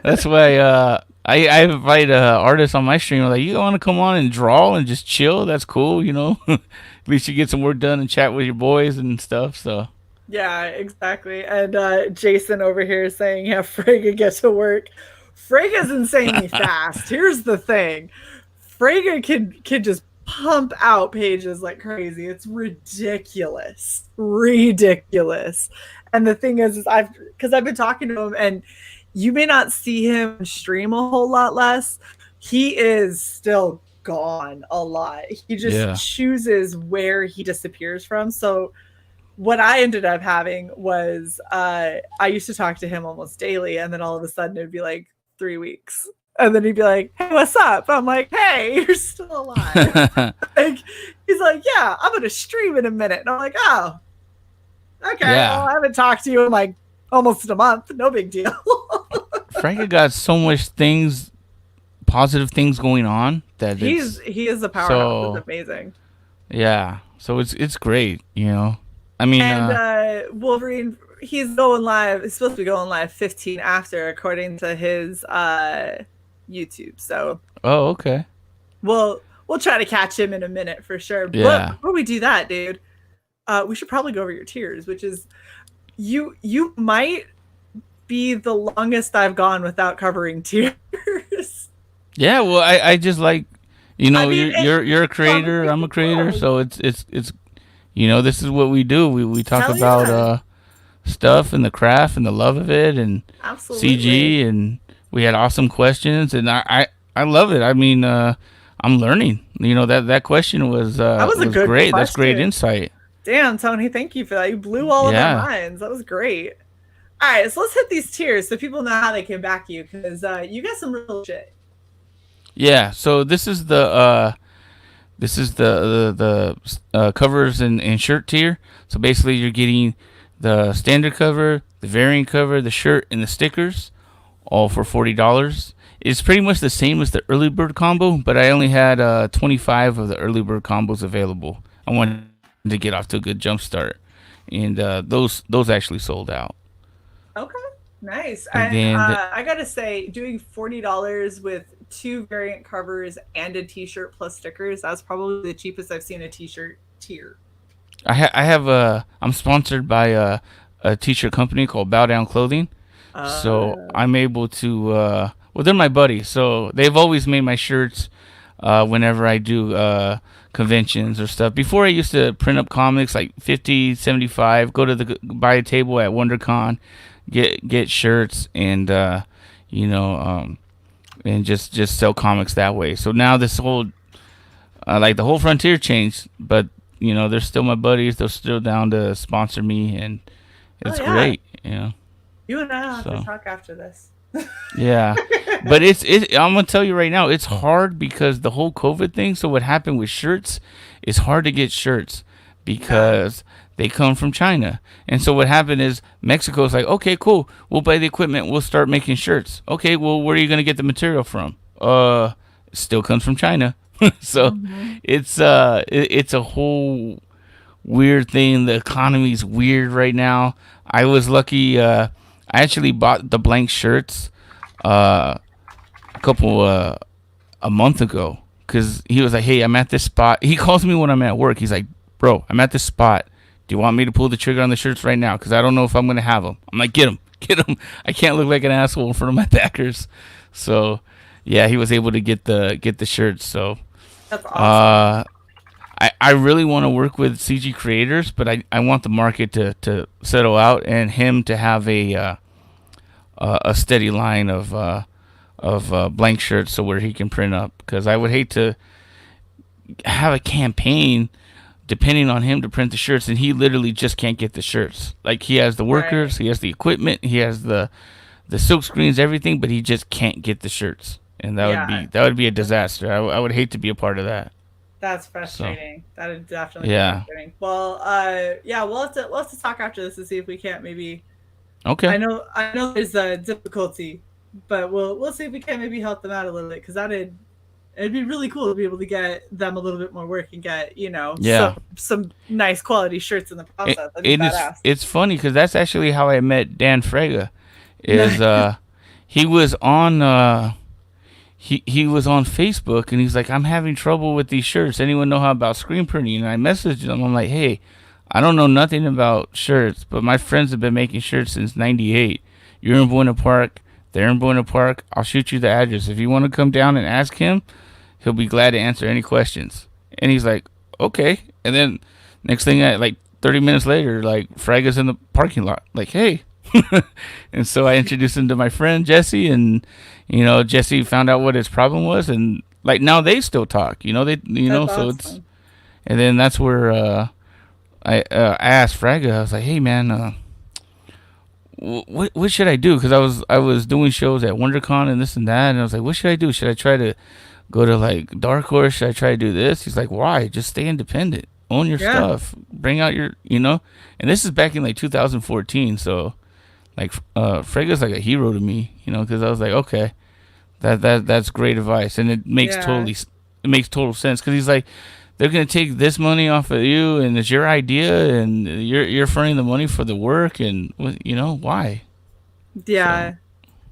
That's why I invite artists on my stream. I'm like, you want to come on and draw and just chill? That's cool, you know. At least you get some work done and chat with your boys and stuff. So yeah, exactly. And Jason over here is saying, yeah, Frega get to work. Frega's insanely fast. Here's the thing. Frega can just pump out pages like crazy. It's ridiculous. And the thing is because I've been talking to him, and you may not see him stream a whole lot less. He is still gone a lot. He just chooses where he disappears from. So what I ended up having was I used to talk to him almost daily, and then all of a sudden it'd be like 3 weeks, and then he'd be like, hey, what's up? I'm like, hey, you're still alive. Like, he's like, yeah, I'm gonna stream in a minute. And I'm like, oh, okay. Well, I haven't talked to you in like almost a month. No big deal. Frankie got so much positive things going on that he is a powerhouse. It's amazing. Yeah, so it's great, you know. I mean, and Wolverine, he's going live. He's supposed to be going live 15 after, according to his YouTube. So. Oh, okay. We'll try to catch him in a minute for sure. Yeah. But before we do that, dude, we should probably go over your tiers, which is you might be the longest I've gone without covering tiers. Yeah, well, I just like, you know, I mean, you're a creator, I'm a creator, so it's you know, this is what we do. We talk about stuff and the craft and the love of it, and CG and We had awesome questions, and I love it. I mean, I'm learning. You know, that question was That was a good great. That's great question. insight. Damn, Tony, thank you for that. You blew all of our Yeah. minds. That was great. All right, so let's hit these tiers so people know how they can back you because you got some real shit. Yeah. So this is the covers and shirt tier. So basically, you're getting the standard cover, the variant cover, the shirt, and the stickers, all for $40. It's pretty much the same as the early bird combo, but I only had 25 of the early bird combos available. I wanted to get off to a good jump start, and those actually sold out. Okay, nice. And And then I gotta say, doing $40 with 2 variant covers and a T-shirt plus stickers—that's probably the cheapest I've seen a T-shirt tier. I have I'm sponsored by a t-shirt company called Bow Down Clothing, so Uh, I'm able to. Well, they're my buddies, so they've always made my shirts whenever I do conventions or stuff. Before I used to print up comics like 50, 75, go to the buy a table at WonderCon, get shirts and you know and just sell comics that way. So now this whole like the whole frontier changed, but you know they're still my buddies. They're still down to sponsor me, and oh it's yeah, great. You know, you and I have to so talk after this. yeah. But I'm gonna tell you right now, it's hard because the whole COVID thing. So what happened with shirts? It's hard to get shirts Yeah, because they come from China. And so what happened is Mexico's like, okay, cool, we'll buy the equipment, we'll start making shirts. Okay, well, where are you gonna get the material from? It still comes from China. So hmm it's a whole weird thing. The economy's weird right now. I was lucky. I actually bought the blank shirts uh, a couple a month ago because he was like, "Hey, I'm at this spot." He calls me when I'm at work. He's like, "Bro, I'm at this spot. Do you want me to pull the trigger on the shirts right now? Because I don't know if I'm gonna have them." I'm like, "Get them, get them." I can't look like an asshole in front of my backers. So, yeah, he was able to get the shirts. So, that's awesome. uh, I really want to work with CG creators, but I want the market to settle out and him to have a steady line of blank shirts so where he can print up because I would hate to have a campaign depending on him to print the shirts and he literally just can't get the shirts. Like he has the Right. workers, he has the equipment, he has the silk screens, everything, but he just can't get the shirts, and Yeah, that would be a disaster. I would hate to be a part of that. that's So frustrating. That would definitely be yeah, frustrating. Well, yeah, we'll have to talk after this to see if we can't maybe. okay, I know there's a difficulty, but we'll see if we can maybe help them out a little bit because it'd be really cool to be able to get them a little bit more work and get yeah. some nice quality shirts in the process. That'd be badass. It's funny because that's actually how I met Dan Frega. Is Nice. he was on he was on Facebook and he's like, I'm having trouble with these shirts. Anyone know how about screen printing? And I messaged him. I'm like, hey, I don't know nothing about shirts, but my friends have been making shirts since '98. You're in Buena Park. They're in Buena Park. I'll shoot you the address. If you want to come down and ask him, he'll be glad to answer any questions. And he's like, okay. And then next thing, 30 minutes later, like Fraga's in the parking lot. Like, hey. And so I introduced him to my friend Jesse, and Jesse found out what his problem was, and like now they still talk. That's So it's awesome. and then that's where I asked Fraga. I was like, hey man, what should I do? Because I was doing shows at WonderCon and this and that, and I was like, what should I do? Should I try to go to like Dark Horse? Should I try to do this? He's like, why? Just stay independent, own your Yeah. stuff, bring out your. And this is back in like 2014, so like Frega's like a hero to me, because I was like, okay, that's great advice, and Yeah. it makes total sense because he's like, they're gonna take this money off of you, and it's your idea, and you're fronting the money for the work, and why? So Yeah.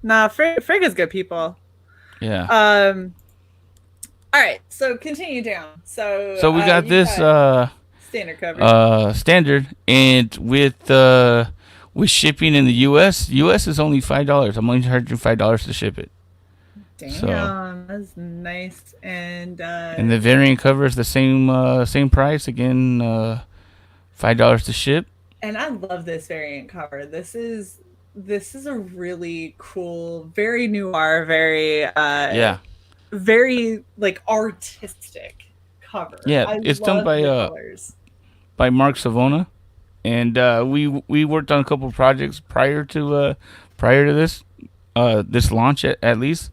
Nah, Frega's good people. yeah, Um. All right. So continue down. So so we got you've this got standard covers. standard, and with shipping in the U.S. is only $5. I'm only charging $5 to ship it. So Damn, that's nice. And and the variant cover is the same price again, $5 to ship. I love this variant cover. This is this is a really cool, very noir, very Yeah. very like artistic cover. Yeah, I it's done love the colors. by Mark Savona, and we worked on a couple of projects prior to this this launch at least.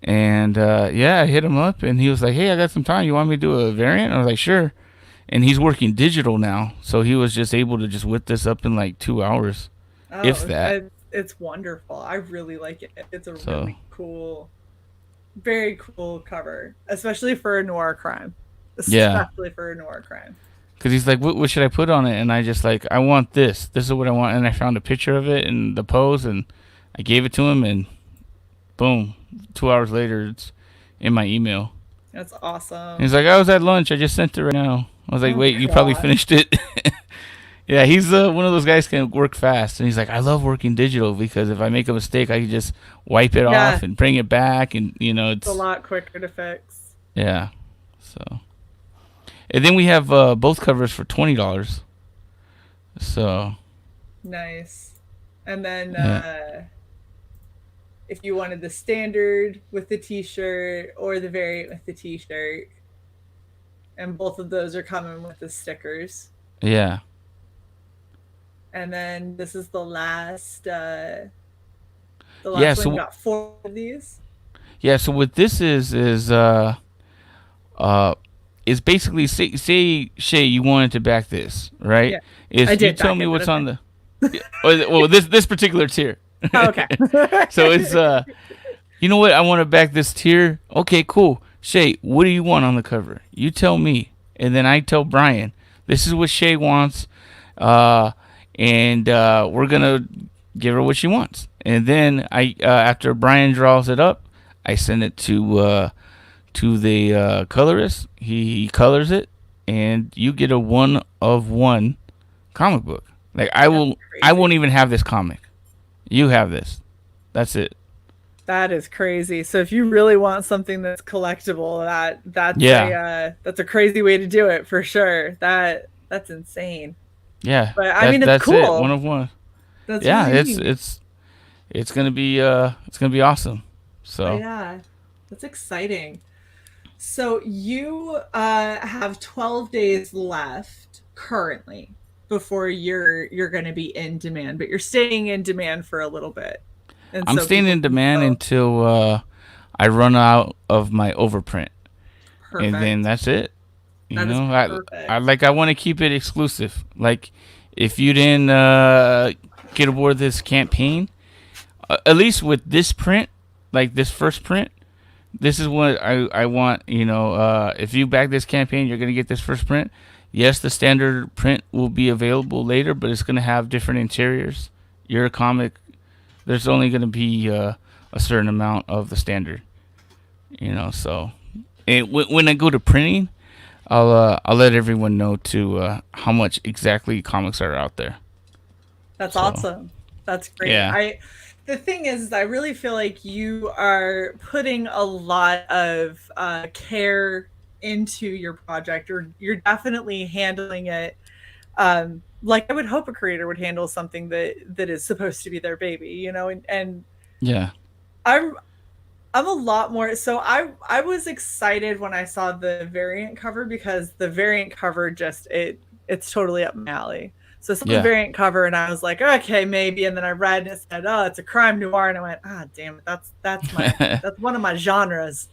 And yeah, I hit him up, and he was like, "Hey, I got some time. You want me to do a variant?" I was like, "Sure." And he's working digital now, so he was just able to just whip this up in like 2 hours, if Oh, that. it's wonderful. I really like it. It's a So really cool, very cool cover, especially for a noir crime. yeah, Especially for a noir crime. because he's like, what should I put on it? And I just like, I want this. This is what I want. And I found a picture of it and the pose, and I gave it to him, and boom, 2 hours later, it's in my email. That's And awesome. he's like, I was at lunch. I just sent it right now. I was like, Oh wait, you probably God. finished it. Yeah, he's one of those guys who can work fast, and he's like, I love working digital because if I make a mistake, I can just wipe it Yeah, off and bring it back, and it's a it's lot quicker to fix. yeah. So, and then we have both covers for $20. So Nice. And then yeah, if you wanted the standard with the t-shirt or the variant with the t-shirt, and both of those are coming with the stickers. yeah, And then this is the yeah. last one. You So got four of these. yeah, so what this uh is basically say Shay, you wanted to back this, right? Yeah, I Is you did tell back me it, but what's okay. on the well this particular tier. Oh, okay. So it's you know what? I want to back this tier. Okay, cool. Shay, what do you want on the cover? You tell me, and then I tell Brian. This is what Shay wants, uh, and we're gonna give her what she wants. And then I, after Brian draws it up, I send it to the colorist. He colors it, and you get a one of one comic book. Like That's I won't crazy. even have this comic. You have this. That's it. That is crazy. So if you really want something that's collectible, Yeah, that's a crazy way to do it for sure. That's insane. yeah. But I mean, it's That's it. One cool. of one. That's Yeah, really neat. it's gonna be awesome. So Yeah, that's exciting. So you have 12 days left currently before you're going to be in demand, but you're staying in demand for a little bit, and I'm so staying people in can demand still until I run out of my overprint, and then perfect. that's it. You That is know, I perfect. like I want to keep it exclusive. Like if you didn't get aboard this campaign, at least with this print, like this first print, this is what I want. If you back this campaign, you're gonna get this first print. Yes, the standard print will be available later, but it's gonna have different interiors. Your comic, there's only gonna be a certain amount of the standard. So when I go to printing, I'll let everyone know to how much exactly comics are out there. That's So awesome. That's great. yeah, The thing is, I really feel like you are putting a lot of care into your project. You're definitely handling it like I would hope a creator would handle something that is supposed to be their baby, and yeah, I'm I'm a lot more so I was excited when I saw the variant cover because the variant cover it's totally up my alley. So I saw the yeah, variant cover and I was like, okay, maybe. And then I read and it said, oh, it's a crime noir, and I went, ah, damn it, that's one of my genres.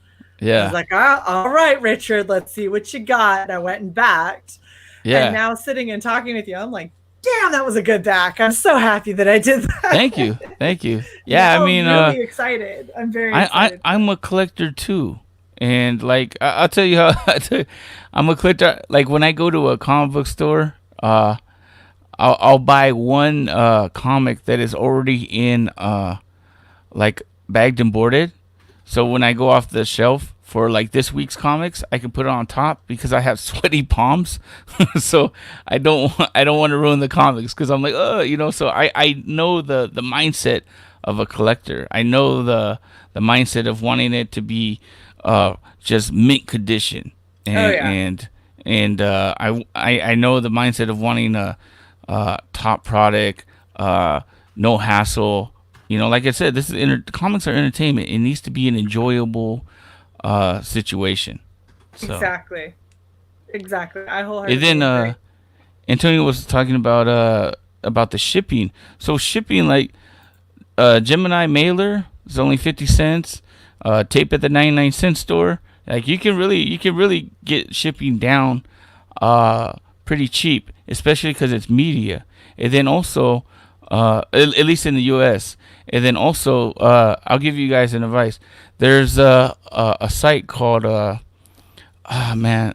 And I was yeah, like, all right, Richard, let's see what you got. And I went and backed. And yeah. now sitting and talking with you, I'm like, damn, that was a good back. I'm so happy that I did Thank that. you, thank you. Yeah, I Now I'm mean, really excited. I'm very I excited. I'm a collector too, and like I'll tell you how I'm a collector. Like when I go to a comic book store, I'll buy one comic that is already in like bagged and boarded. So when I go off the shelf for like this week's comics, I can put it on top because I have sweaty palms. So I don't want to ruin the comics because I'm like, oh, So I know the mindset of a collector. I know the mindset of wanting it to be just mint condition, Oh and yeah. I know the mindset of wanting a top product, no hassle. You know, like I said, this is comics are entertainment. It needs to be an enjoyable situation. So, Exactly. Exactly. I and wholeheartedly then agree. Antonio was talking about the shipping. So shipping, like Gemini mailer is only 50 cents. Tape at the 99 cent store. Like you can really get shipping down pretty cheap, especially because it's media. And then also, at least in the U.S. And then also, I'll give you guys an advice. There's a site called ah man,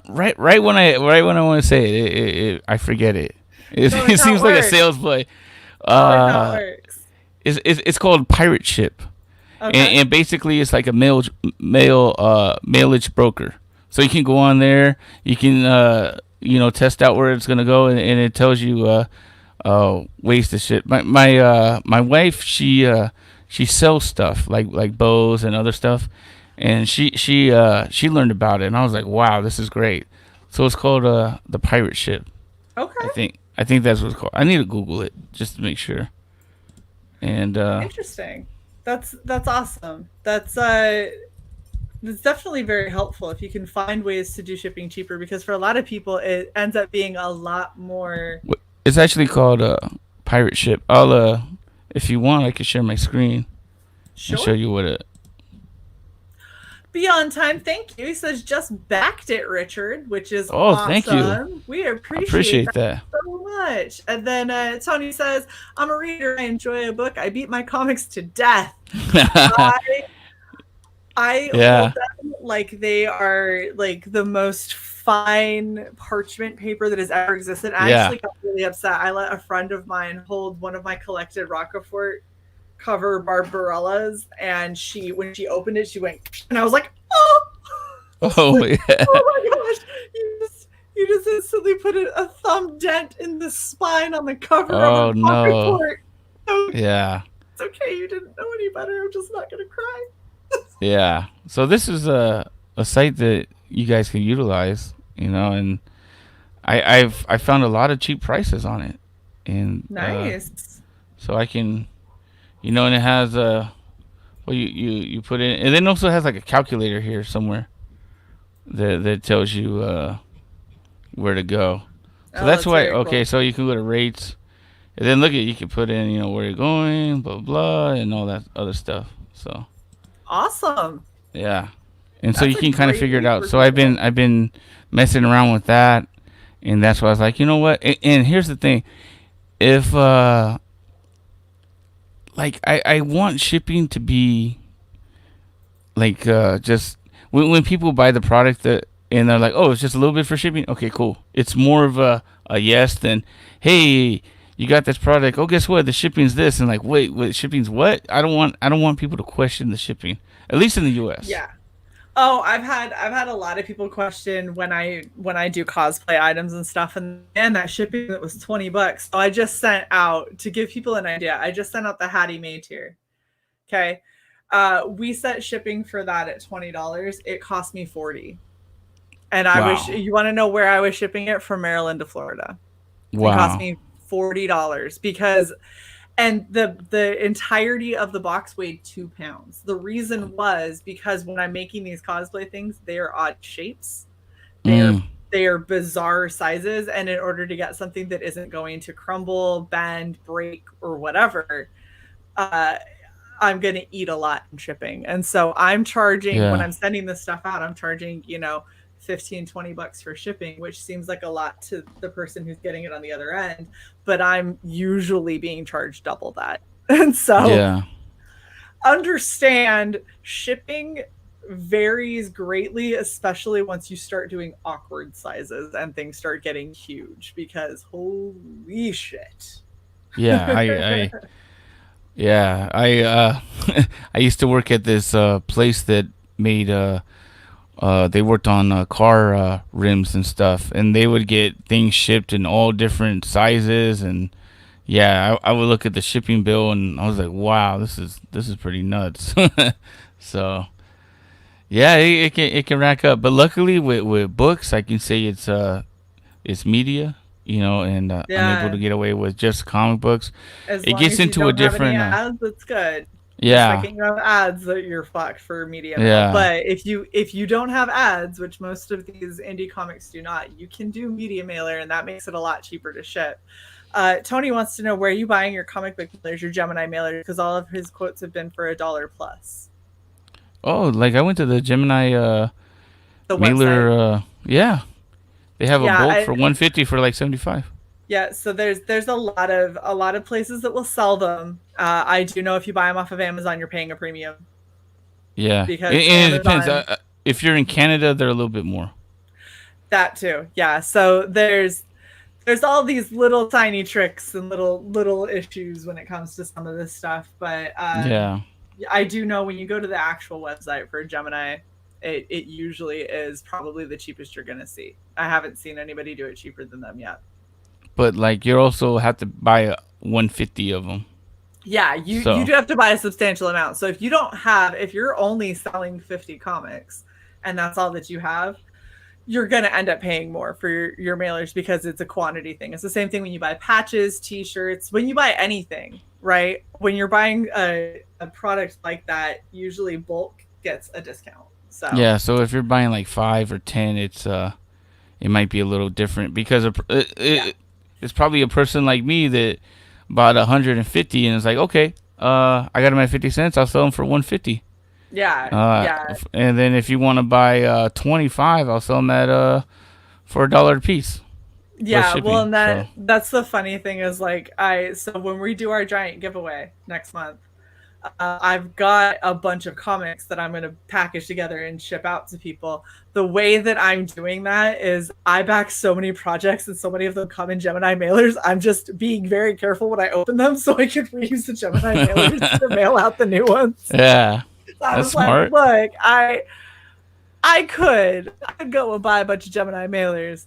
right when I want to say I forget it. It, Tell me it how it seems like a works. sales play. Tell me how it Uh, works. it's called Pirate Ship, Okay. and basically it's like a mailage broker. So you can go on there, you can test out where it's gonna go, and it tells you ways to ship. My wife, she sells stuff like bows and other stuff, and she learned about it, and I was like, wow, this is great. So it's called the Pirate Ship. Okay. I think that's what it's called. I need to Google it just to make sure. And Interesting. That's awesome. That's definitely very helpful if you can find ways to do shipping cheaper, because for a lot of people it ends up being a lot more. it's actually called Pirate Ship. I'll if you want, I can share my screen and show Sure. you what it. Beyond time, thank you. He says just backed it, Richard, which is Oh, thank you. awesome. We I appreciate appreciate that that. so much. And then Tony says, I'm a reader. I enjoy a book. I beat my comics to death. I I hold Yeah, them like they are like the most fine parchment paper that has ever existed. I yeah. actually got really upset. I let a friend of mine hold one of my collected Rockefort cover Barbarellas, and when she opened it, she went, and I was like, oh, Oh, like, yeah. oh my gosh, you just instantly put a thumb dent in the spine on the cover of a Oh no. Rockefort. No, Yeah, it's okay. You didn't know any better. I'm just not gonna cry. yeah. So this is a site that you guys can utilize, and I found a lot of cheap prices on it, and Nice. so I can, and it has well you put in, and then also has like a calculator here somewhere that tells you where to go. So Oh, that's that's why. very Okay, cool. so you can go to rates, and then look at you can put in where you're going, blah blah, and all that other stuff. So Awesome. yeah, and so you That's a can kind of great figure it way out. for So people. I've been messing around with that, and that's why I was like, you know what? And here's the thing: if like I want shipping to be like just when people buy the product that and they're like, oh, it's just a little bit for shipping. Okay, cool. It's more of a yes than, hey, you got this product. Oh, guess what? The shipping's this, and like, wait, shipping's what? I don't want people to question the shipping, at least in the U.S. Yeah. Oh, I've had a lot of people question when I do cosplay items and stuff, and that shipping that was $20. So I just sent out, to give people an idea, I just sent out the Hattie May tier. Okay. We set shipping for that at $20. It cost me 40. And Wow, you want to know where I was shipping it? From Maryland to Florida. It cost wow, me $40 because, and the entirety of the box weighed 2 pounds. The reason was because when I'm making these cosplay things, they are odd shapes. They are mm, they are bizarre sizes, and in order to get something that isn't going to crumble, bend, break, or whatever, uh, I'm going to eat a lot in shipping. And so I'm charging, when yeah, I'm sending this stuff out, I'm charging, 15, $20 for shipping, which seems like a lot to the person who's getting it on the other end, but I'm usually being charged double that. And so yeah, understand, shipping varies greatly, especially once you start doing awkward sizes and things start getting huge, because holy shit. yeah. I I used to work at this place that made they worked on car rims and stuff, and they would get things shipped in all different sizes, and yeah, I would look at the shipping bill, and I was like, wow, this is pretty nuts. So yeah, it can rack up, but luckily with books, I can say it's media, and I'm able to get away with just comic books. As It long gets as you into don't a have any different, ads, that's good. The yeah, second you have ads, you're fucked for media. yeah. But if you don't have ads, which most of these indie comics do not, you can do media mailer, and that makes it a lot cheaper to ship. Tony wants to know where are you buying your comic book mailers, your Gemini mailers, because all of his quotes have been for $1 plus. Oh, like I went to the Gemini The mailer. website. Yeah, they have a Yeah, bulk for 150 for like 75. yeah. So there's a lot of places that will sell them. I do know if you buy them off of Amazon, you're paying a premium. Yeah, Because and it depends. Amazon, If you're in Canada, they're a little bit more. that too. Yeah. So there's all these little tiny tricks and little issues when it comes to some of this stuff. But Yeah, I do know when you go to the actual website for Gemini, it usually is probably the cheapest you're going to see. I haven't seen anybody do it cheaper than them yet. but like you also have to buy 150 of them. Yeah, you do have to buy a substantial amount. So if you're only selling 50 comics and that's all that you have, you're going to end up paying more for your mailers because it's a quantity thing. It's the same thing when you buy patches, t-shirts, when you buy anything, right? When you're buying a product like that, usually bulk gets a discount. So Yeah, so if you're buying like 5 or 10, it might be a little different because it's probably a person like me that bought 150 and it's like, okay, I got them at 50 cents. I'll sell them for 150. Yeah. And then if you want to buy 25, I'll sell them at for $1 a piece. Yeah, shipping, well, and that's the funny thing is like so when we do our giant giveaway next month, I've got a bunch of comics that I'm going to package together and ship out to people. The way that I'm doing that is I back so many projects and so many of them come in Gemini mailers. I'm just being very careful when I open them so I can reuse the Gemini mailers to mail out the new ones. Yeah, I was smart. Like, look, I'd go and buy a bunch of Gemini mailers.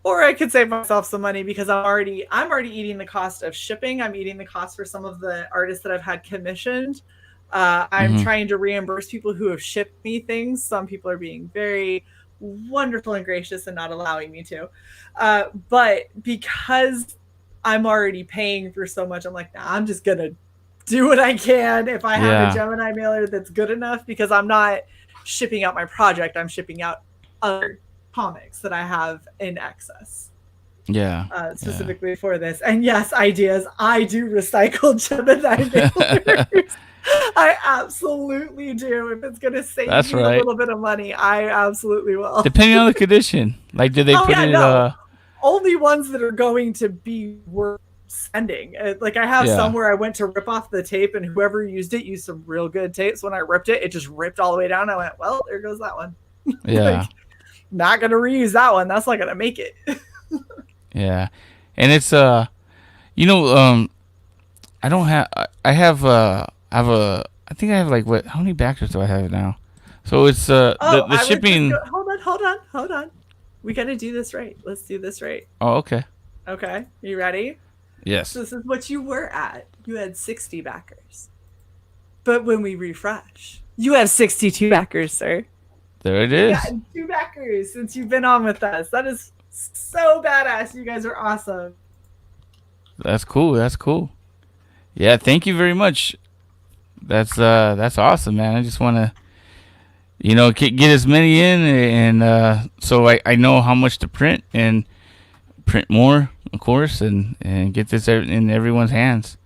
Or I could save myself some money because I'm already eating the cost of shipping. I'm eating the cost for some of the artists that I've had commissioned. I'm trying to reimburse people who have shipped me things. Some people are being very wonderful and gracious and not allowing me to. But because I'm already paying for so much, I'm like, nah, I'm just going to do what I can if I have a Gemini mailer that's good enough because I'm not shipping out my project. I'm shipping out other comics that I have in excess. Specifically for this. And yes, ideas. I do recycle Gemini mailers. I absolutely do. If it's going to save me a little bit of money, I absolutely will. Depending on the condition. Like, did they put it... Only ones that are going to be worth sending. Like, I have some where I went to rip off the tape and whoever used it used some real good tapes. When I ripped it, it just ripped all the way down. I went, well, there goes that one. Yeah. Not gonna reuse that one. That's not gonna make it. Yeah, and it's I don't have. I think I have like how many backers do I have now? So it's the shipping. Hold on. We gotta do this right. Let's do this right. Oh, okay. Okay, you ready? Yes. So this is what you were at. You had 60 backers, but when we refresh, you have 62 backers, sir. There it is. Yeah, 2 backers since you've been on with us. That is so badass. You guys are awesome. That's cool. Yeah, thank you very much. That's awesome, man. I just want to, get as many in, and so I know how much to print and print more, of course, and get this in everyone's hands.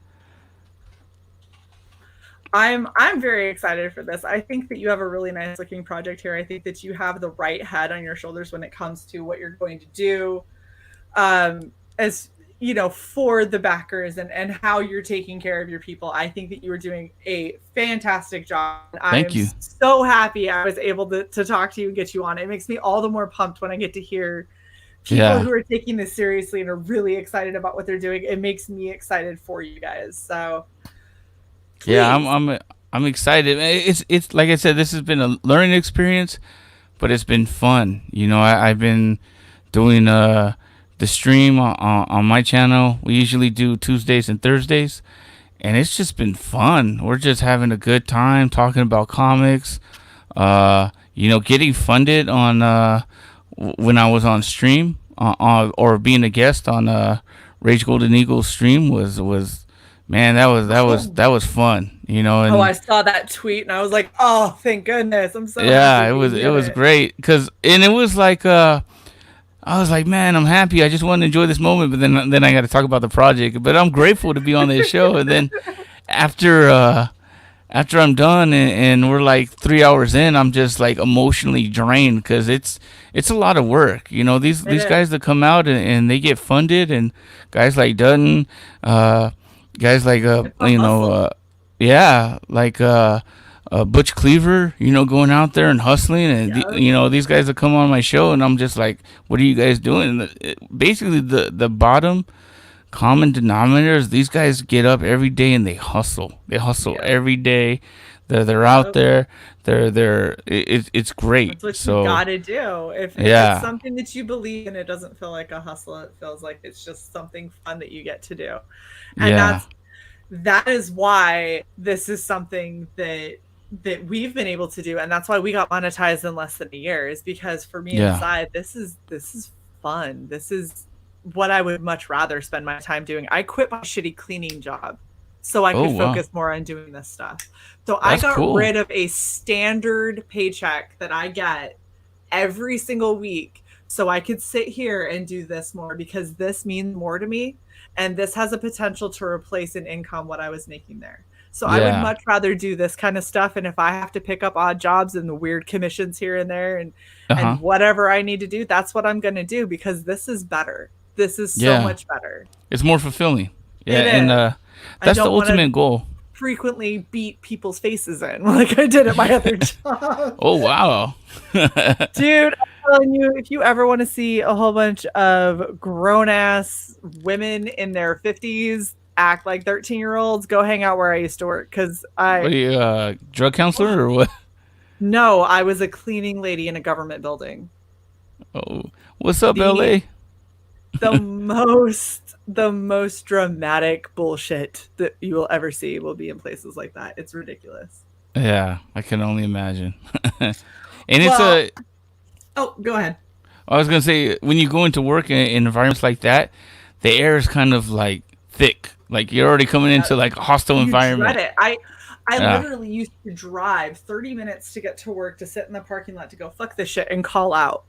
I'm very excited for this. I think that you have a really nice looking project here. I think that you have the right head on your shoulders when it comes to what you're going to do, as for the backers and how you're taking care of your people. I think that you are doing a fantastic job. Thank you. So happy I was able to talk to you and get you on. It makes me all the more pumped when I get to hear people who are taking this seriously and are really excited about what they're doing. It makes me excited for you guys. So please. Yeah, I'm excited. It's like I said, this has been a learning experience, but it's been fun. I've been doing the stream on my channel. We usually do Tuesdays and Thursdays, and it's just been fun. We're just having a good time talking about comics. Getting funded on when I was on stream or being a guest on Rage Golden Eagle's stream was man, that was fun, you know. Oh, And I saw that tweet and I was like, oh, thank goodness. I'm so yeah, happy we it did was it. great and it was like I was like, man, I'm happy. I just want to enjoy this moment, but then I got to talk about the project. But I'm grateful to be on this show. And then after after I'm done and we're like 3 hours in, I'm just like emotionally drained because it's a lot of work. You know, these It guys is. that come out and they get funded, and guys like Dutton, guys like It's a you know hustle. yeah, like Butch Cleaver, you know, going out there and hustling, and Yes. you know, these guys that come on my show, and I'm just like, what are you guys doing? And basically, the bottom common denominators, these guys get up every day and they hustle. They hustle Yep. every day. They're out Yep. there. It's great. That's what you So gotta do. If it's yeah, something that you believe in, it doesn't feel like a hustle. It feels like it's just something fun that you get to do. And yeah, that is why this is something that we've been able to do, and that's why we got monetized in less than a year, is because for me yeah. inside, this is fun. This is what I would much rather spend my time doing. I quit my shitty cleaning job so I Oh could wow, focus more on doing this stuff. So I that's got cool. rid of a standard paycheck that I get every single week so I could sit here and do this more, because this means more to me, and this has a potential to replace in income what I was making there. So I would Yeah, much rather do this kind of stuff, and if I have to pick up odd jobs and the weird commissions here and there uh and huh, whatever I need to do, that's what I'm going to do, because this is better. This is so yeah. much better. It's more fulfilling. Yeah, It and is. I that's the don't want to ultimate goal. frequently beat people's faces in like I did at my other job. Oh wow. Dude, I'm telling you, if you ever want to see a whole bunch of grown ass women in their 50s act like 13-year-olds, go hang out where I used to work. Because What are you, drug counselor or what? no, I was a cleaning lady in a government building. Oh, what's up, The LA? the most dramatic bullshit that you will ever see will be in places like that. It's ridiculous. Yeah, I can only imagine. And it's Well, a. oh, go ahead. I was gonna say when you go into work in environments like that, the air is kind of like thick. Like you're already coming Yeah, into like a hostile you dread environment. it. I Yeah. literally used to drive 30 minutes to get to work, to sit in the parking lot, to go fuck this shit and call out.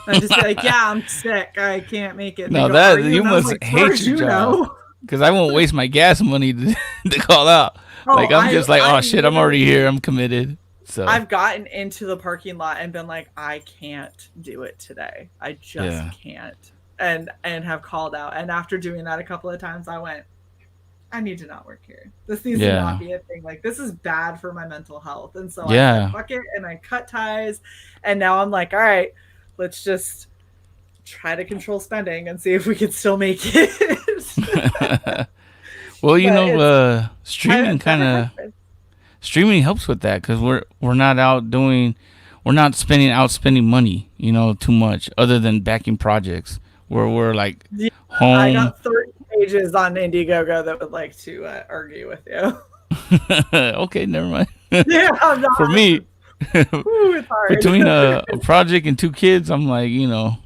And just be like, yeah, I'm sick. I can't make it. And they No, go, are that you? you And I'm must like, far hate as your you job know. because I won't waste my gas money to, to call out. Oh, Like I'm just like, I oh shit, I'm already literally, here. I'm committed. So I've gotten into the parking lot and been like, I can't do it today. I just yeah, can't. And have called out. And after doing that a couple of times, I went, I need to not work here. This needs to not yeah, be a thing. Like, this is bad for my mental health. And so I said, yeah. fuck it. And I cut ties. And now I'm like, all right, let's just try to control spending and see if we can still make it. Well, you But know, it's streaming kind better of breakfast. streaming helps with that because we're not out doing, we're not spending money, you know, too much other than backing projects where we're like Yeah, I home. got 30 pages on Indiegogo that would like to argue with you. Okay, never mind. Yeah, I'm For not. me, Ooh, it's between hard. a project and two kids, I'm like, you know,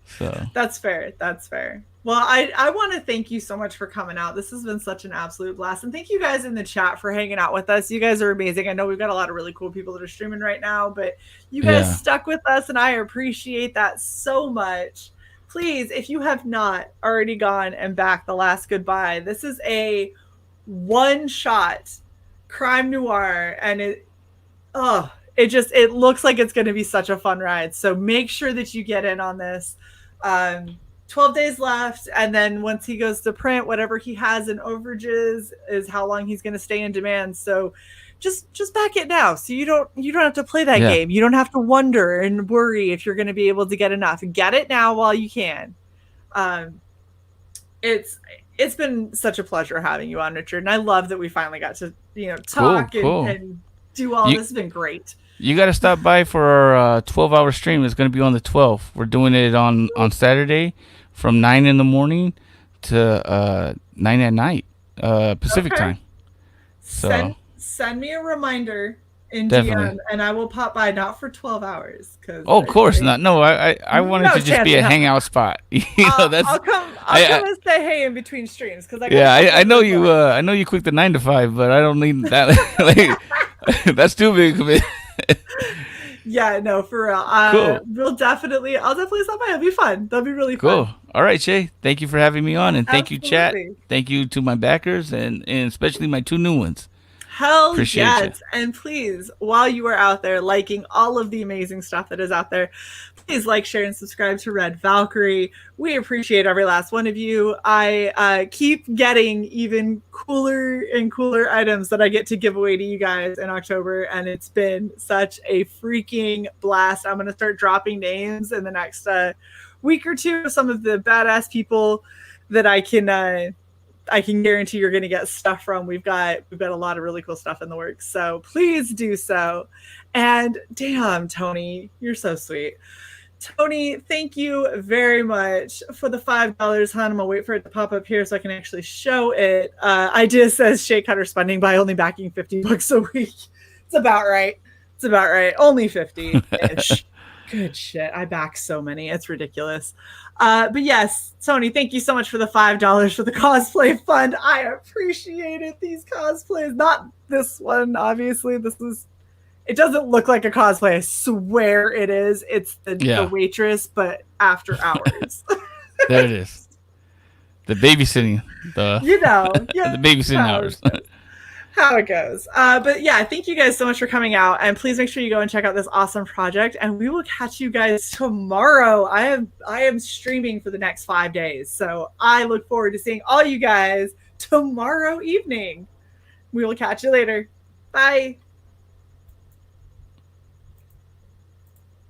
so That's fair. That's fair. Well, I want to thank you so much for coming out. This has been such an absolute blast. And thank you guys in the chat for hanging out with us. You guys are amazing. I know we've got a lot of really cool people that are streaming right now, but you guys yeah, stuck with us, and I appreciate that so much. Please, if you have not already gone and back The Last Goodbye, this is a one shot crime noir, and it looks like it's going to be such a fun ride. So make sure that you get in on this. 12 days left, and then once he goes to print, whatever he has in overages is how long he's going to stay in demand. So just back it now, so you don't have to play that yeah, game. You don't have to wonder and worry if you're going to be able to get enough. Get it now while you can. um it's been such a pleasure having you on, Richard, and I love that we finally got to cool, talk cool. and do all You this. Has been great. you got to stop by for our 12-hour stream. It's going to be on the 12th. We're doing it on Saturday from 9 in the morning to 9 at night, Pacific Okay. time. So Send me a reminder, in Definitely. DM, and I will pop by, not for 12 hours. Cause Oh, of course not. No, I want it no to just chance be in a hell. hangout spot. That's I'll come I and say hey in between streams, because I got yeah, a couple I of know those you. left. I know you quit the 9 to 5, but I don't need that. Like, that's too big of it. Yeah, no, for real. Cool, I'll definitely stop by. It'll be fun. That'll be really cool. fun. All right, Shae. Thank you for having me on, and thank you, chat. Absolutely. Thank you to my backers, and especially my 2 new ones. Hell Appreciate you. yes. And please, while you are out there liking all of the amazing stuff that is out there, please like, share, and subscribe to Red Valkyrie. We appreciate every last one of you. I keep getting even cooler and cooler items that I get to give away to you guys in October, and it's been such a freaking blast. I'm going to start dropping names in the next week or two of some of the badass people that I can guarantee you're going to get stuff from. We've got a lot of really cool stuff in the works, so please do so. And damn, Tony, you're so sweet. Tony, thank you very much for the $5, hon. I'm gonna wait for it to pop up here so I can actually show it. Idea says Shae cut her spending by only backing $50 a week. It's about right. Only 50-ish. Good shit. I back so many. It's ridiculous. But yes, Tony, thank you so much for the $5 for the cosplay fund. I appreciate it. These cosplays, not this one, obviously. It doesn't look like a cosplay. I swear it is. It's the waitress, but after hours. There it is. The babysitting. The babysitting hours. How it goes. But yeah, thank you guys so much for coming out, and please make sure you go and check out this awesome project, and we will catch you guys tomorrow. I am streaming for the next 5 days, so I look forward to seeing all you guys tomorrow evening. We will catch you later. Bye.